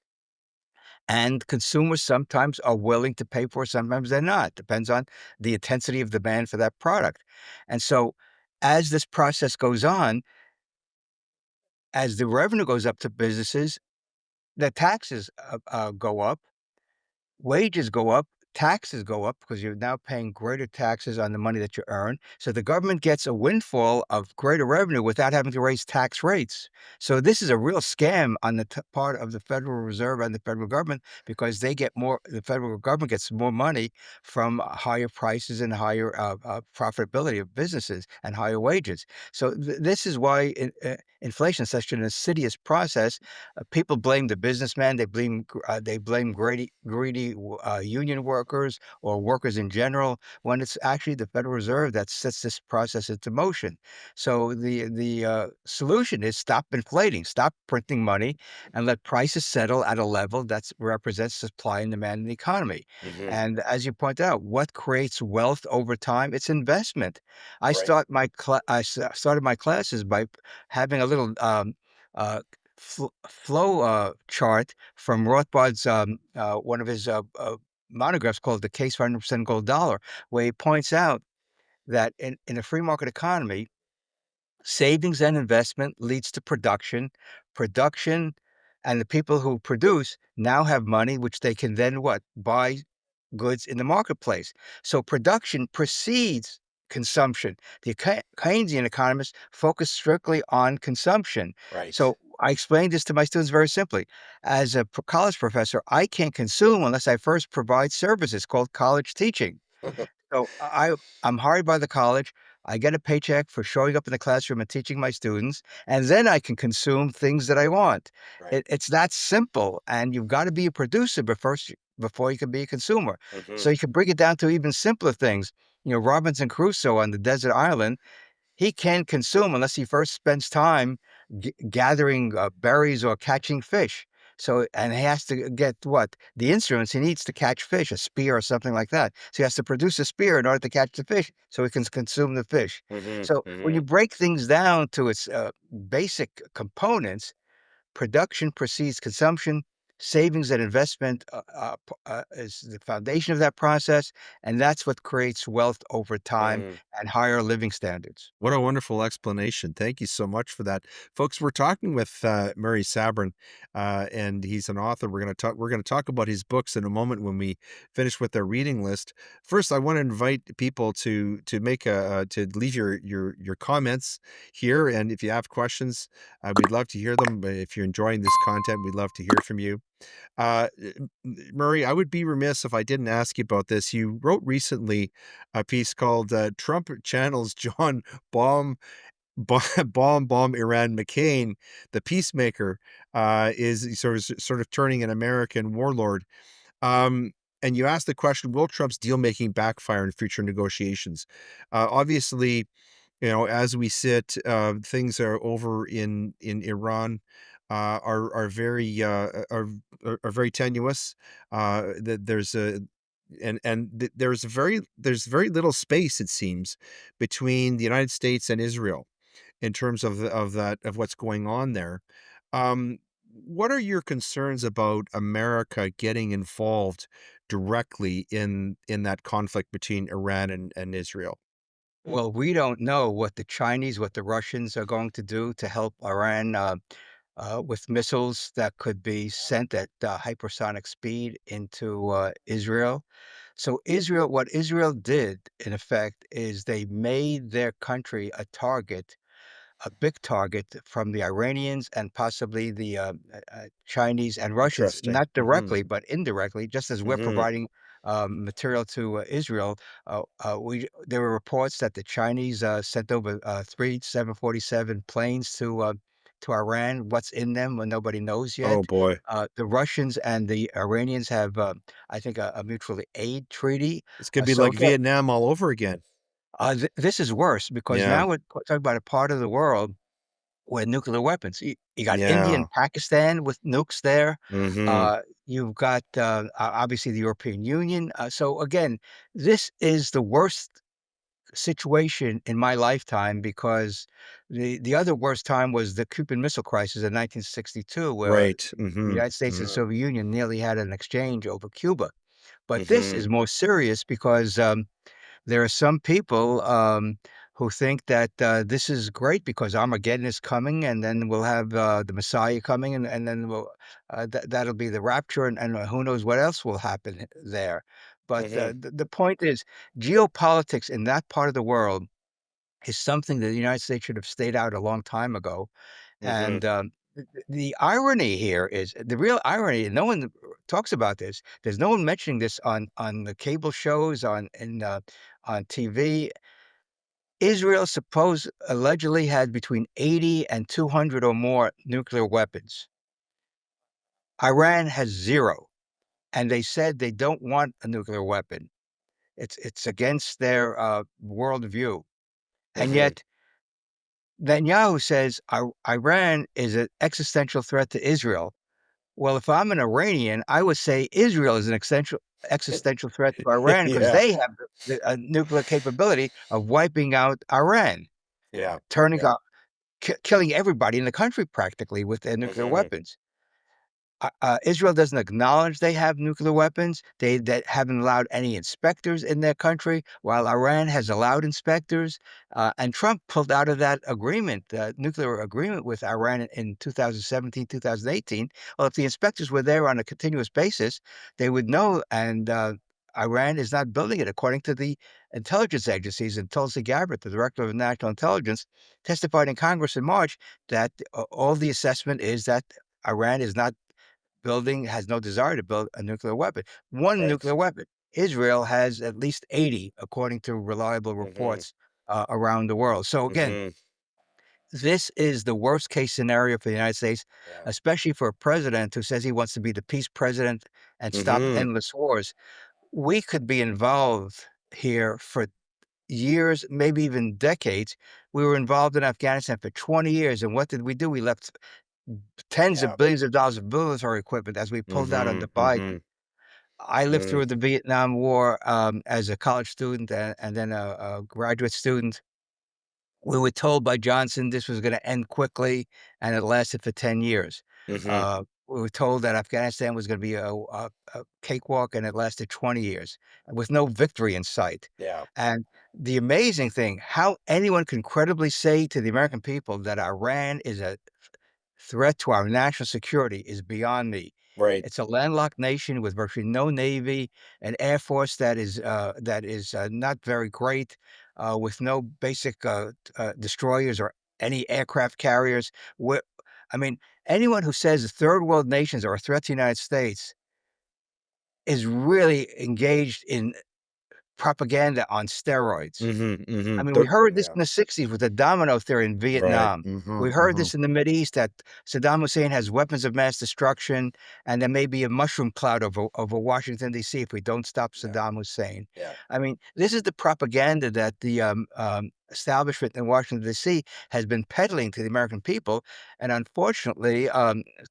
and consumers sometimes are willing to pay for it, sometimes they're not. Depends on the intensity of demand for that product. And so as this process goes on, as the revenue goes up to businesses, the taxes go up. Wages go up, taxes go up because you're now paying greater taxes on the money that you earn. So the government gets a windfall of greater revenue without having to raise tax rates. So this is a real scam on the part of the Federal Reserve and the federal government because the federal government gets more money from higher prices and higher profitability of businesses and higher wages. So this is why inflation is such an insidious process. People blame the businessman. They blame greedy union workers or workers in general, when it's actually the Federal Reserve that sets this process into motion. So the solution is stop inflating, stop printing money, and let prices settle at a level that represents supply and demand in the economy. Mhm. And as you point out, what creates wealth over time? It's investment. Right. Started my classes by having a little uh, flow chart from Rothbard's one of his monographs called "The Case for 100% Gold Dollar," where he points out that in a free market economy, savings and investment leads to production. Production and the people who produce now have money, which they can then what? Buy goods in the marketplace. So production precedes consumption. The Keynesian economists focus strictly on consumption. Right. So I explained this to my students very simply. As a college professor, I can't consume unless I first provide services called college teaching. So I'm hired by the college. I get a paycheck for showing up in the classroom and teaching my students, and then I can consume things that I want. Right. It's that simple, and you've got to be a producer before you can be a consumer. Mhm. So you can bring it down to even simpler things. Robinson Crusoe on the desert island, he can't consume unless he first spends time gathering berries or catching fish. So, and he has to get what? The instruments he needs to catch fish, a spear or something like that. So he has to produce a spear in order to catch the fish so he can consume the fish. Mhm. So when you Mhm. break things down to its basic components, production precedes consumption. Savings and investment is the foundation of that process, and that's what creates wealth over time Mhm. and higher living standards. What a wonderful explanation. Thank you so much for that. Folks, we're talking with Murray Sabrin, and he's an author. We're going to talk about his books in a moment when we finish with their reading list. First, I want to invite people to make to leave your comments here, and if you have questions, we'd love to hear them. But if you're enjoying this content, we'd love to hear from you. Murray, I would be remiss if I didn't ask you about this. You wrote recently a piece called "Trump Channels John Bomb Bomb Iran McCain, the peacemaker, is sort of turning an American warlord." Um, and you asked the question, will Trump's deal making backfire in future negotiations? Obviously, as we sit, things are over in Iran, are very are very tenuous. That there's a and there's very little space, it seems, between the United States and Israel in terms of what's going on there. What are your concerns about America getting involved directly in that conflict between Iran and Israel? Well, we don't know what the Chinese, what the Russians are going to do to help Iran with missiles that could be sent at hypersonic speed into Israel. So Israel, what Israel did in effect is they made their country a big target from the Iranians and possibly the Chinese and Russians, Interesting. not directly, but indirectly, just as we're Mhm. providing material to Israel. There were reports that the Chinese sent over three 747 planes to Iran. What's in them, well, nobody knows Oh yet. boy. The Russians and the Iranians have, I think, a mutual aid treaty. This could be So like again, Vietnam all over again. this is worse because Yeah. now we're talking about a part of the world with nuclear weapons. You got India Yeah. and Pakistan with nukes there. Mhm. You've got, obviously the European Union. So again, this is the worst situation in my lifetime because the other worst time was the Cuban Missile Crisis in 1962, where Right. the Mhm. United States and the Mhm. Soviet Union nearly had an exchange over Cuba. But this Mhm. is more serious because, there are some people, who think that, this is great because Armageddon is coming, and then we'll have, the Messiah coming, and then that'll be the rapture, and who knows what else will happen there. But, Mhm. the point is, geopolitics in that part of the world is something that the United States should have stayed out a long time ago, Mhm. and, the irony here is the real irony, and no one talks about this. There's no one mentioning this on the cable shows, on TV. Israel suppose allegedly had between 80 and 200 or more nuclear weapons. Iran has 0, and they said they don't want a nuclear weapon. It's against their, worldview, and Mhm. yet Netanyahu says Iran is an existential threat to Israel. Well, if I'm an Iranian, I would say Israel is an existential threat to Iran because Yeah. they have nuclear capability of wiping out Iran, Yeah. turning Yeah. killing everybody in the country practically with their nuclear Mhm. weapons. Israel doesn't acknowledge they have nuclear weapons. They that haven't allowed any inspectors in their country, while Iran has allowed inspectors. And Trump pulled out of that agreement, nuclear agreement with Iran in 2017, 2018. Well, if the inspectors were there on a continuous basis, they would know. And Iran is not building it, according to the intelligence agencies. And Tulsi Gabbard, the director of national intelligence, testified in Congress in March that all the assessment is that Iran is not has no desire to build a nuclear weapon. One Right. nuclear weapon. Israel has at least 80, according to reliable Mhm. reports around the world. So again, Mhm. this is the worst case scenario for the United States, Yeah. especially for a president who says he wants to be the peace president and stop Mhm. endless wars. We could be involved here for years, maybe even decades. We were involved in Afghanistan for 20 years. And what did we do? We left tens Yeah. of billions of dollars of military equipment as we pulled out under Mhm. Biden. Mhm. I lived Mm. through the Vietnam War, as a college student and then a graduate student. We were told by Johnson this was gonna end quickly, and it lasted for 10 years. Mhm. We were told that Afghanistan was gonna be a cakewalk, and it lasted 20 years with no victory in sight. Yeah. And the amazing thing, how anyone can credibly say to the American people that Iran is a threat to our national security is beyond me. Right. It's a landlocked nation with virtually no navy, an air force that is not very great, with no basic destroyers or any aircraft carriers. Where, I mean, anyone who says third world nations are a threat to the United States is really engaged in propaganda on steroids. Mhm, I mhm. mean, we heard this Yeah. in the '60s with the domino theory in Right. Vietnam. We Mhm, heard mhm. this in the Mideast that Saddam Hussein has weapons of mass destruction, and there may be a mushroom cloud over Washington, D.C. if we don't stop Yeah, Saddam Hussein. yeah. I mean, this is the propaganda that the establishment in Washington, D.C. has been peddling to the American people, and unfortunately,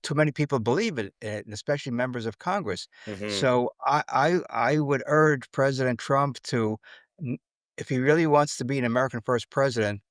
too many people believe it, and especially members of Congress. Mhm. So I would urge President Trump to if he really wants to be an American first president,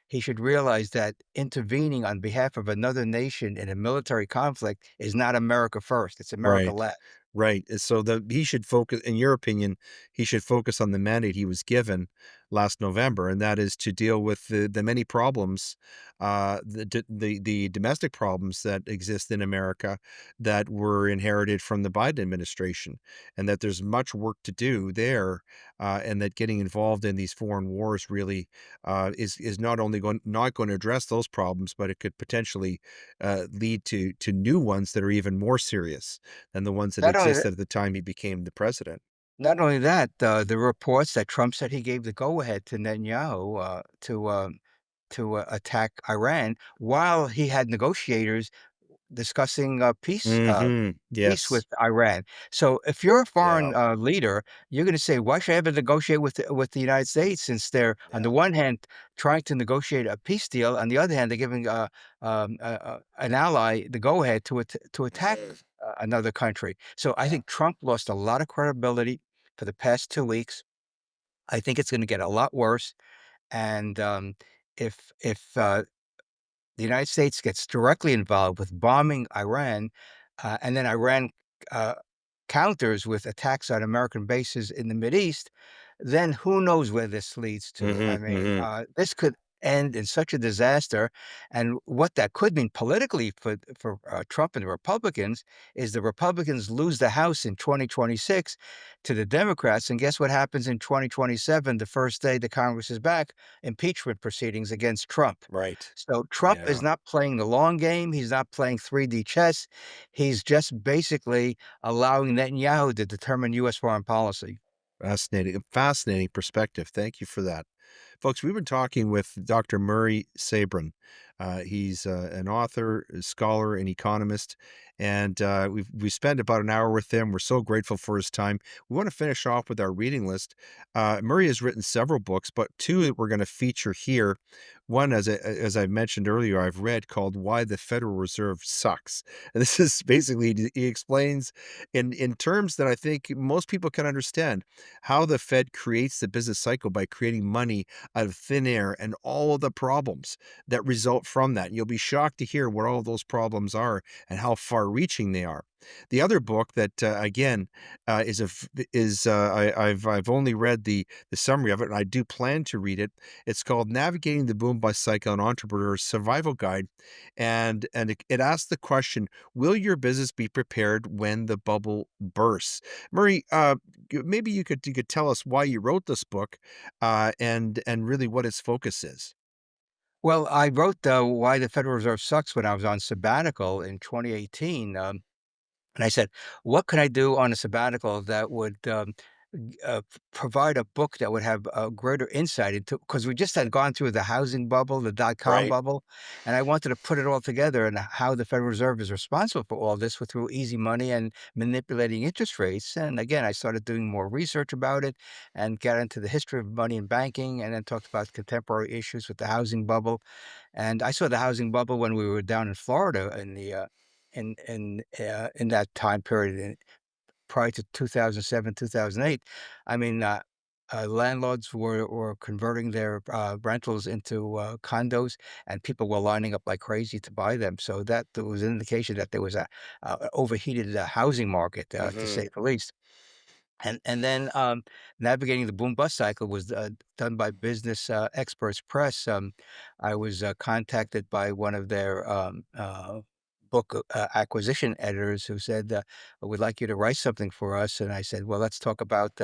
he should realize that intervening on behalf of another nation in a military conflict is not America first, it's America Right. last. Right, so he should focus in your opinion, he should focus on the mandate he was given last November, and that is to deal with the many problems, the domestic problems that exist in America that were inherited from the Biden administration, and that there's much work to do there, and that getting involved in these foreign wars really, is not going to address those problems, but it could potentially, lead to new ones that are even more serious than the ones that Not only existed at the time he became the president. Not only that, the reports that Trump said he gave the go-ahead to Netanyahu, to attack Iran while he had negotiators discussing, Mhm. peace Yes. with Iran. So if you're a Yeah. foreign, leader, you're gonna say, "Why should I ever negotiate with the United States since they're, on the Yeah. one hand, trying to negotiate a peace deal, on the other hand, they're giving, an ally the go-ahead to attack, Mhm. another country." So I Yeah. think Trump lost a lot of credibility for the past 2 weeks. I think it's gonna get a lot worse, and, if the United States gets directly involved with bombing Iran, and then Iran, uh, counters with attacks on American bases in the Mideast, then who knows where this leads to. I Mhm, mean, mhm. this could end in such a disaster, and what that could mean politically for Trump and the Republicans is the Republicans lose the House in 2026 to the Democrats, and guess what happens in 2027, the first day the Congress is back? Impeachment proceedings against Trump. Right. So Trump is Yeah. not playing the long game, he's not playing 3D chess, he's just basically allowing Netanyahu to determine US foreign policy. Fascinating, fascinating perspective. Thank you for that. Folks, we've been talking with Dr. Murray Sabrin. He's an author, a scholar, an economist, and we spent about an hour with him. We're so grateful for his time. We want to finish off with our reading list. Murray has written several books, but two that we're going to feature here. One, as I mentioned earlier, I've read called "Why the Federal Reserve Sucks." And this is basically he explains in terms that I think most people can understand how the Fed creates the business cycle by creating money out of thin air and all of the problems that result from that. And you'll be shocked to hear what all those problems are and how far-reaching they are. The other book that again is a f- is I've only read the summary of it, and I do plan to read it. It's called "Navigating the Boom Bust Cycle: An Entrepreneur's Survival Guide," and it asks the question: Will your business be prepared when the bubble bursts? Murray, maybe you could tell us why you wrote this book, and really what its focus is. Well, I wrote, Why the Federal Reserve Sucks when I was on sabbatical in 2018, and I said, "What could I do on a sabbatical that would, provide a book that would have a greater insight into," because we just had gone through the housing bubble, the dot-com Right. bubble, and I wanted to put it all together and how the Federal Reserve is responsible for all this with through easy money and manipulating interest rates, and again, I started doing more research about it and got into the history of money and banking, and then talked about contemporary issues with the housing bubble, and I saw the housing bubble when we were down in Florida in that time period prior to 2007, 2008. I mean, landlords were converting their, rentals into, condos, and people were lining up like crazy to buy them. So that there was an indication that there was a overheated, housing market, to Mhm. say the least. And then, navigating the boom bust cycle was, done by Business, Experts Press. I was, contacted by one of their, book, acquisition editors who said, "We'd like you to write something for us." And I said, "Well, let's talk about,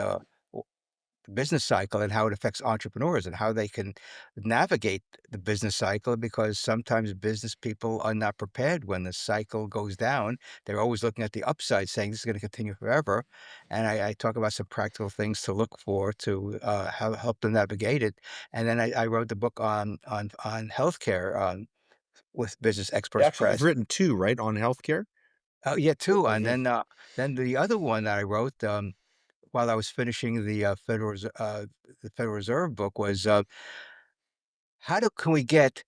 the business cycle and how it affects entrepreneurs and how they can navigate the business cycle because sometimes business people are not prepared when the cycle goes down. They're always looking at the upside, saying this is going to continue forever. And I talk about some practical things to look for to help them navigate it. And then I wrote the book on healthcare with Business Experts Actually, you've Press. written 2, right, on healthcare? Oh, yeah, too. And Mhm, then the other one that I wrote while I was finishing the Federal Reserve book was can we get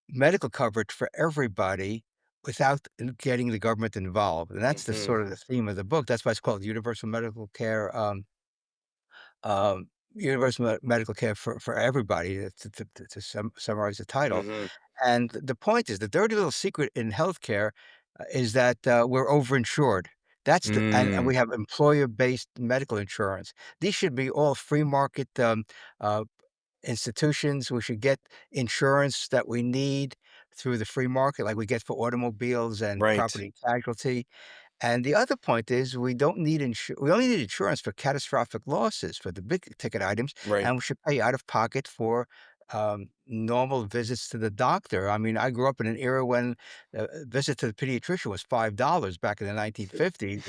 medical coverage for everybody without getting the government involved? And that's the mhm, sort of the theme of the book. That's why it's called Universal Medical Care. Um, Medical care for everybody. To summarize the title. mhm, And the point is, the dirty little secret in healthcare is that we're overinsured. That's and mm, we have employer-based medical insurance. These should be all free market uh, institutions. We should get insurance that we need through the free market, like we get for automobiles and right, property and casualty. And the other point is we only need insurance for catastrophic losses for the big ticket items, right. and we should pay out of pocket for normal visits to the doctor. I mean, I grew up in an era when a visit to the pediatrician was $5 back in the 1950s,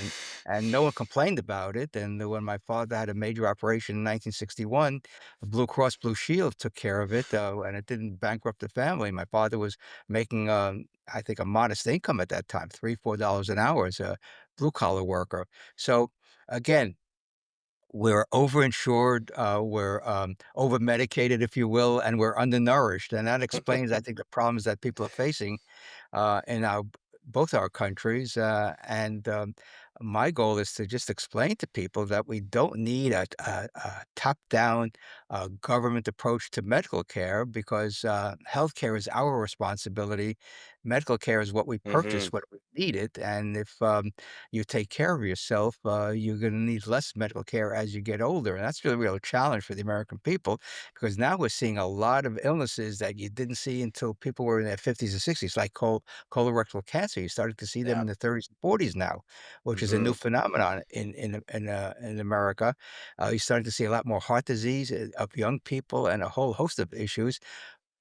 and no one complained about it. And when my father had a major operation in 1961, Blue Cross Blue Shield took care of it, and it didn't bankrupt the family. My father was making I think a modest income at that time, $3, $4 an hour as a blue collar worker. So again, we're overinsured, we're over medicated, if you will, and we're undernourished. And that explains, I think, the problems that people are facing in our both our countries. And my goal is to just explain to people that we don't need a top-down government approach to medical care because healthcare is our responsibility. Medical care is what we purchase Mhm, when we need it, and if you take care of yourself, you're going to need less medical care as you get older, and that's the real challenge for the American people because now we're seeing a lot of illnesses that you didn't see until people were in their 50s and 60s, like colorectal cancer. You started to see them yeah, in the 30s and 40s now, which is a new mhm, phenomenon in America. You're starting to see a lot more heart disease of young people and a whole host of issues.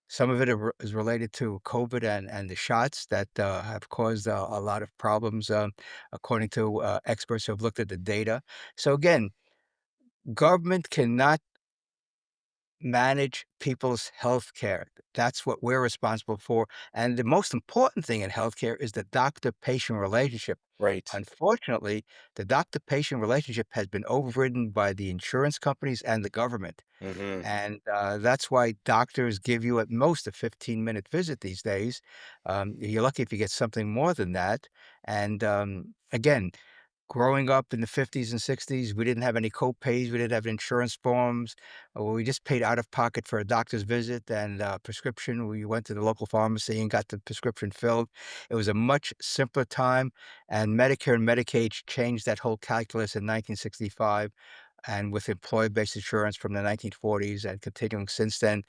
Some of it is related to COVID and the shots that have caused a lot of problems, according to experts who have looked at the data. So again, government cannot manage people's health care. That's what we're responsible for. And the most important thing in healthcare is the doctor-patient relationship. right. Unfortunately, the doctor-patient relationship has been overridden by the insurance companies and the government. Mhm, And that's why doctors give you at most a 15-minute visit these days. You're lucky if you get something more than that. And again, growing up in the 50s and 60s, we didn't have any co-pays, we didn't have insurance forms, we just paid out of pocket for a doctor's visit and prescription. We went to the local pharmacy and got the prescription filled. It was a much simpler time, and Medicare and Medicaid changed that whole calculus in 1965, and with employee-based insurance from the 1940s and continuing since then,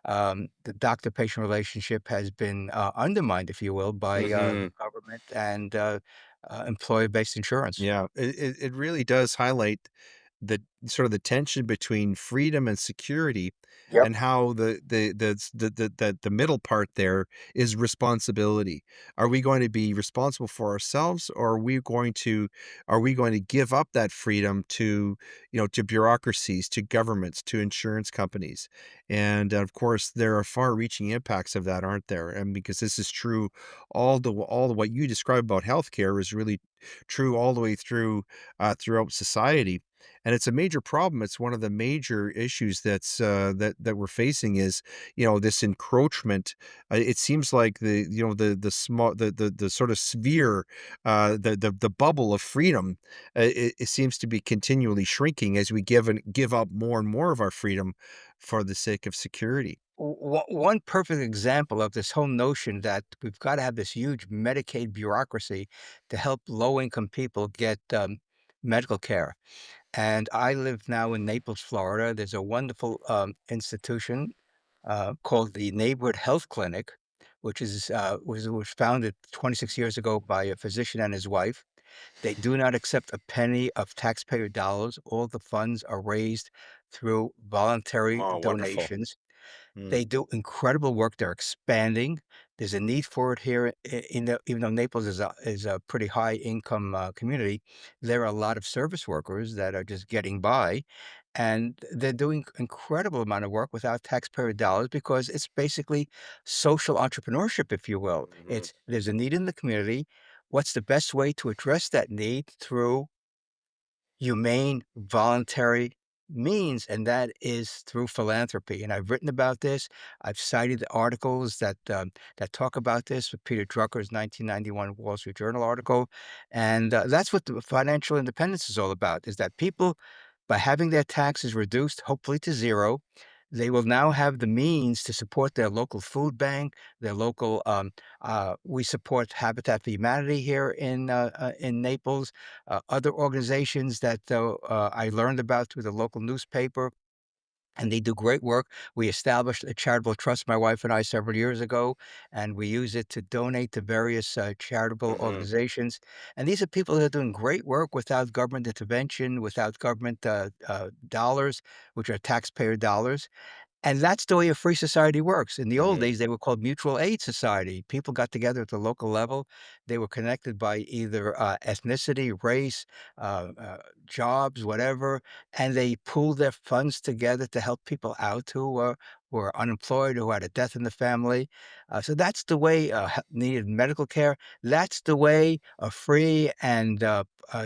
the doctor-patient relationship has been undermined, if you will, by mhm. government and employee-based insurance. Yeah, it really does highlight the sort of the tension between freedom and security Yep. and how the middle part there is responsibility. Are we going to be responsible for ourselves, or are we going to give up that freedom to, to bureaucracies, to governments, to insurance companies? And of course, there are far-reaching impacts of that, aren't there? And because this is true, all the what you describe about healthcare is really true all the way through throughout society, and it's a major problem. It's one of the major issues that we're facing is, this encroachment. It seems like the small the sort of sphere, the bubble of freedom, it seems to be continually shrinking as we give up more and more of our freedom for the sake of security. One perfect example of this whole notion that we've got to have this huge Medicaid bureaucracy to help low-income people get medical care. And I live now in Naples, Florida. There's a wonderful institution called the Neighborhood Health Clinic, which was founded 26 years ago by a physician and his wife. They do not accept a penny of taxpayer dollars. All the funds are raised through voluntary Oh, wonderful. donations. Mm. They do incredible work, they're expanding. There's a need for it here in the even though Naples is a pretty high income, community, there are a lot of service workers that are just getting by, and they're doing incredible amount of work without taxpayer dollars because it's basically social entrepreneurship, if you will. Mhm. It's there's a need in the community. What's the best way to address that need? Through humane, voluntary means, and that is through philanthropy. And I've written about this. I've cited the articles that talk about this with Peter Drucker's 1991 Wall Street Journal article, and that's what the financial independence is all about: is that people, by having their taxes reduced, hopefully to zero, they will now have the means to support their local food bank, their local. We support Habitat for Humanity here in Naples, other organizations that I learned about through the local newspaper, and they do great work. We established a charitable trust, my wife and I, several years ago, and we use it to donate to various charitable Mhm. organizations. And these are people that are doing great work without government intervention, without government dollars, which are taxpayer dollars. And that's the way a free society works. In the old Mhm. days, they were called mutual aid society. People got together at the local level. They were connected by either ethnicity, race, jobs, whatever, and they pooled their funds together to help people out who were unemployed, who had a death in the family. So that's the way needed medical care. That's the way a free and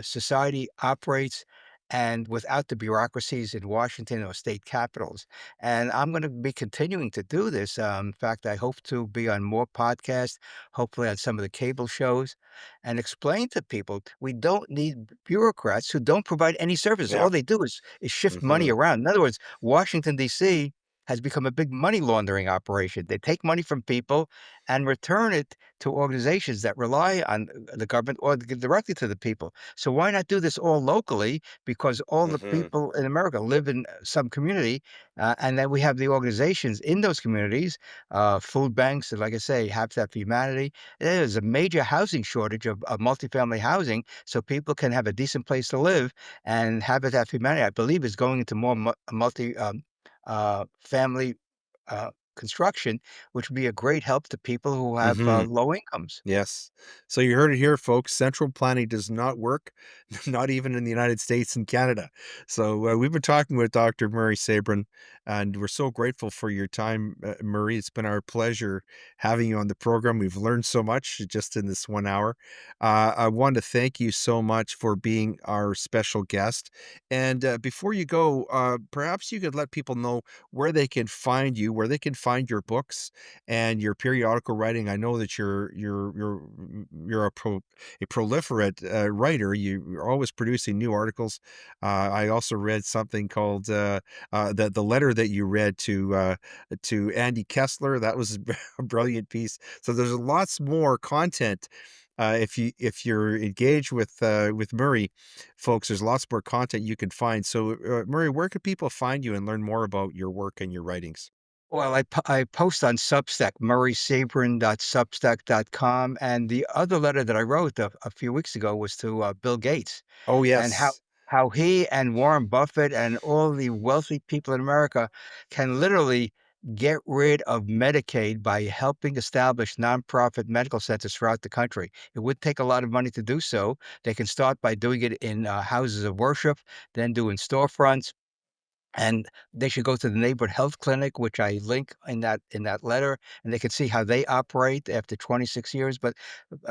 society operates, and without the bureaucracies in Washington or state capitals. And I'm gonna be continuing to do this. In fact, I hope to be on more podcasts, hopefully on some of the cable shows, and explain to people we don't need bureaucrats who don't provide any service. Yeah. All they do is shift money Mhm. around. In other words, Washington, D.C. has become a big money laundering operation. They take money from people and return it to organizations that rely on the government or give directly to the people. So why not do this all locally? Because all the Mhm. people in America live in some community, and then we have the organizations in those communities, food banks, and like I say, Habitat for Humanity. There's a major housing shortage of multifamily housing, so people can have a decent place to live. And Habitat for Humanity, I believe, is going into more family construction, which would be a great help to people who have Mhm. low incomes. Yes. So you heard it here, folks. Central planning does not work, not even in the United States and Canada. So we've been talking with Dr. Murray Sabrin, and we're so grateful for your time, Murray. It's been our pleasure having you on the program. We've learned so much just in this 1 hour. I want to thank you so much for being our special guest. And before you go, perhaps you could let people know where they can find you, where they can find your books and your periodical writing. I know that you're a proliferate writer. You're always producing new articles. I also read something called the letter that you read to Andy Kessler. That was a brilliant piece. So there's lots more content. If you're engaged with Murray, folks, there's lots more content you can find. So Murray, where can people find you and learn more about your work and your writings? Well, I post on Substack, murraysabrin.substack.com, and the other letter that I wrote a few weeks ago was to Bill Gates, Oh and yes. how he and Warren Buffett and all the wealthy people in America can literally get rid of Medicaid by helping establish nonprofit medical centers throughout the country. It would take a lot of money to do so. They can start by doing it in houses of worship, then do in storefronts, and they should go to the neighborhood health clinic, which I link in that letter, and they can see how they operate after 26 years. But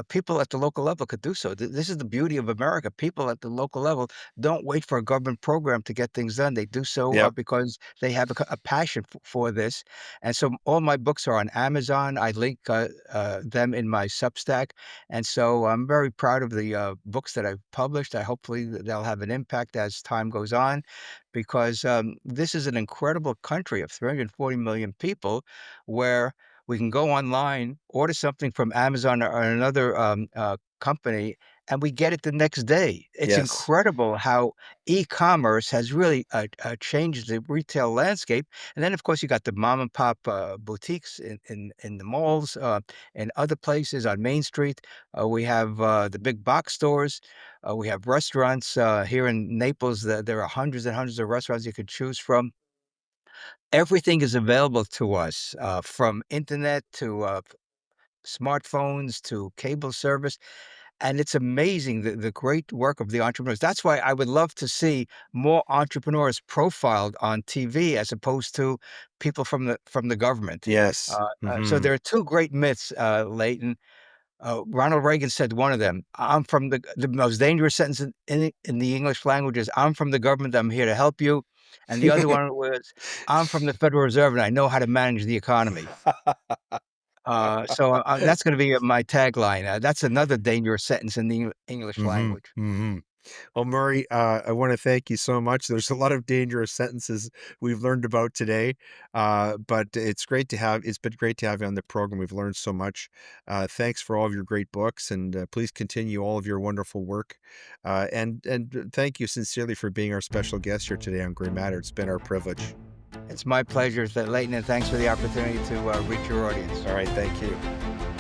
people at the local level could do so. This is the beauty of America. People at the local level don't wait for a government program to get things done. They do so Yep. because they have a passion for this. And so all my books are on Amazon. I link them in my Substack, and so I'm very proud of the books that I've published. I hopefully they'll have an impact as time goes on, because this is an incredible country of 340 million people where we can go online, order something from Amazon or another company, and we get it the next day. It's Yes. incredible how e-commerce has really, changed the retail landscape, and then, of course, you got the mom and pop, boutiques in the malls, and other places on Main Street. We have, the big box stores. We have restaurants, here in Naples, there are hundreds and hundreds of restaurants you could choose from. Everything is available to us, from internet to, smartphones to cable service. And it's amazing the great work of the entrepreneurs. That's why I would love to see more entrepreneurs profiled on TV as opposed to people from the government. Yes. So Mhm. there are 2 great myths, Leighton. Ronald Reagan said one of them, "I'm from the most dangerous sentence in the English language is, 'I'm from the government, I'm here to help you.' And the other one was, 'I'm from the Federal Reserve, and I know how to manage the economy.'" That's gonna be my tagline. That's another dangerous sentence in the English Mhm, language. mhm. Well, Murray, I want to thank you so much. There's a lot of dangerous sentences we've learned about today, but it's been great to have you on the program. We've learned so much. Thanks for all of your great books, and please continue all of your wonderful work. And thank you sincerely for being our special guest here today on Gray Matter. It's been our privilege. It's my pleasure, Leighton, and thanks for the opportunity to reach your audience. All right, thank you.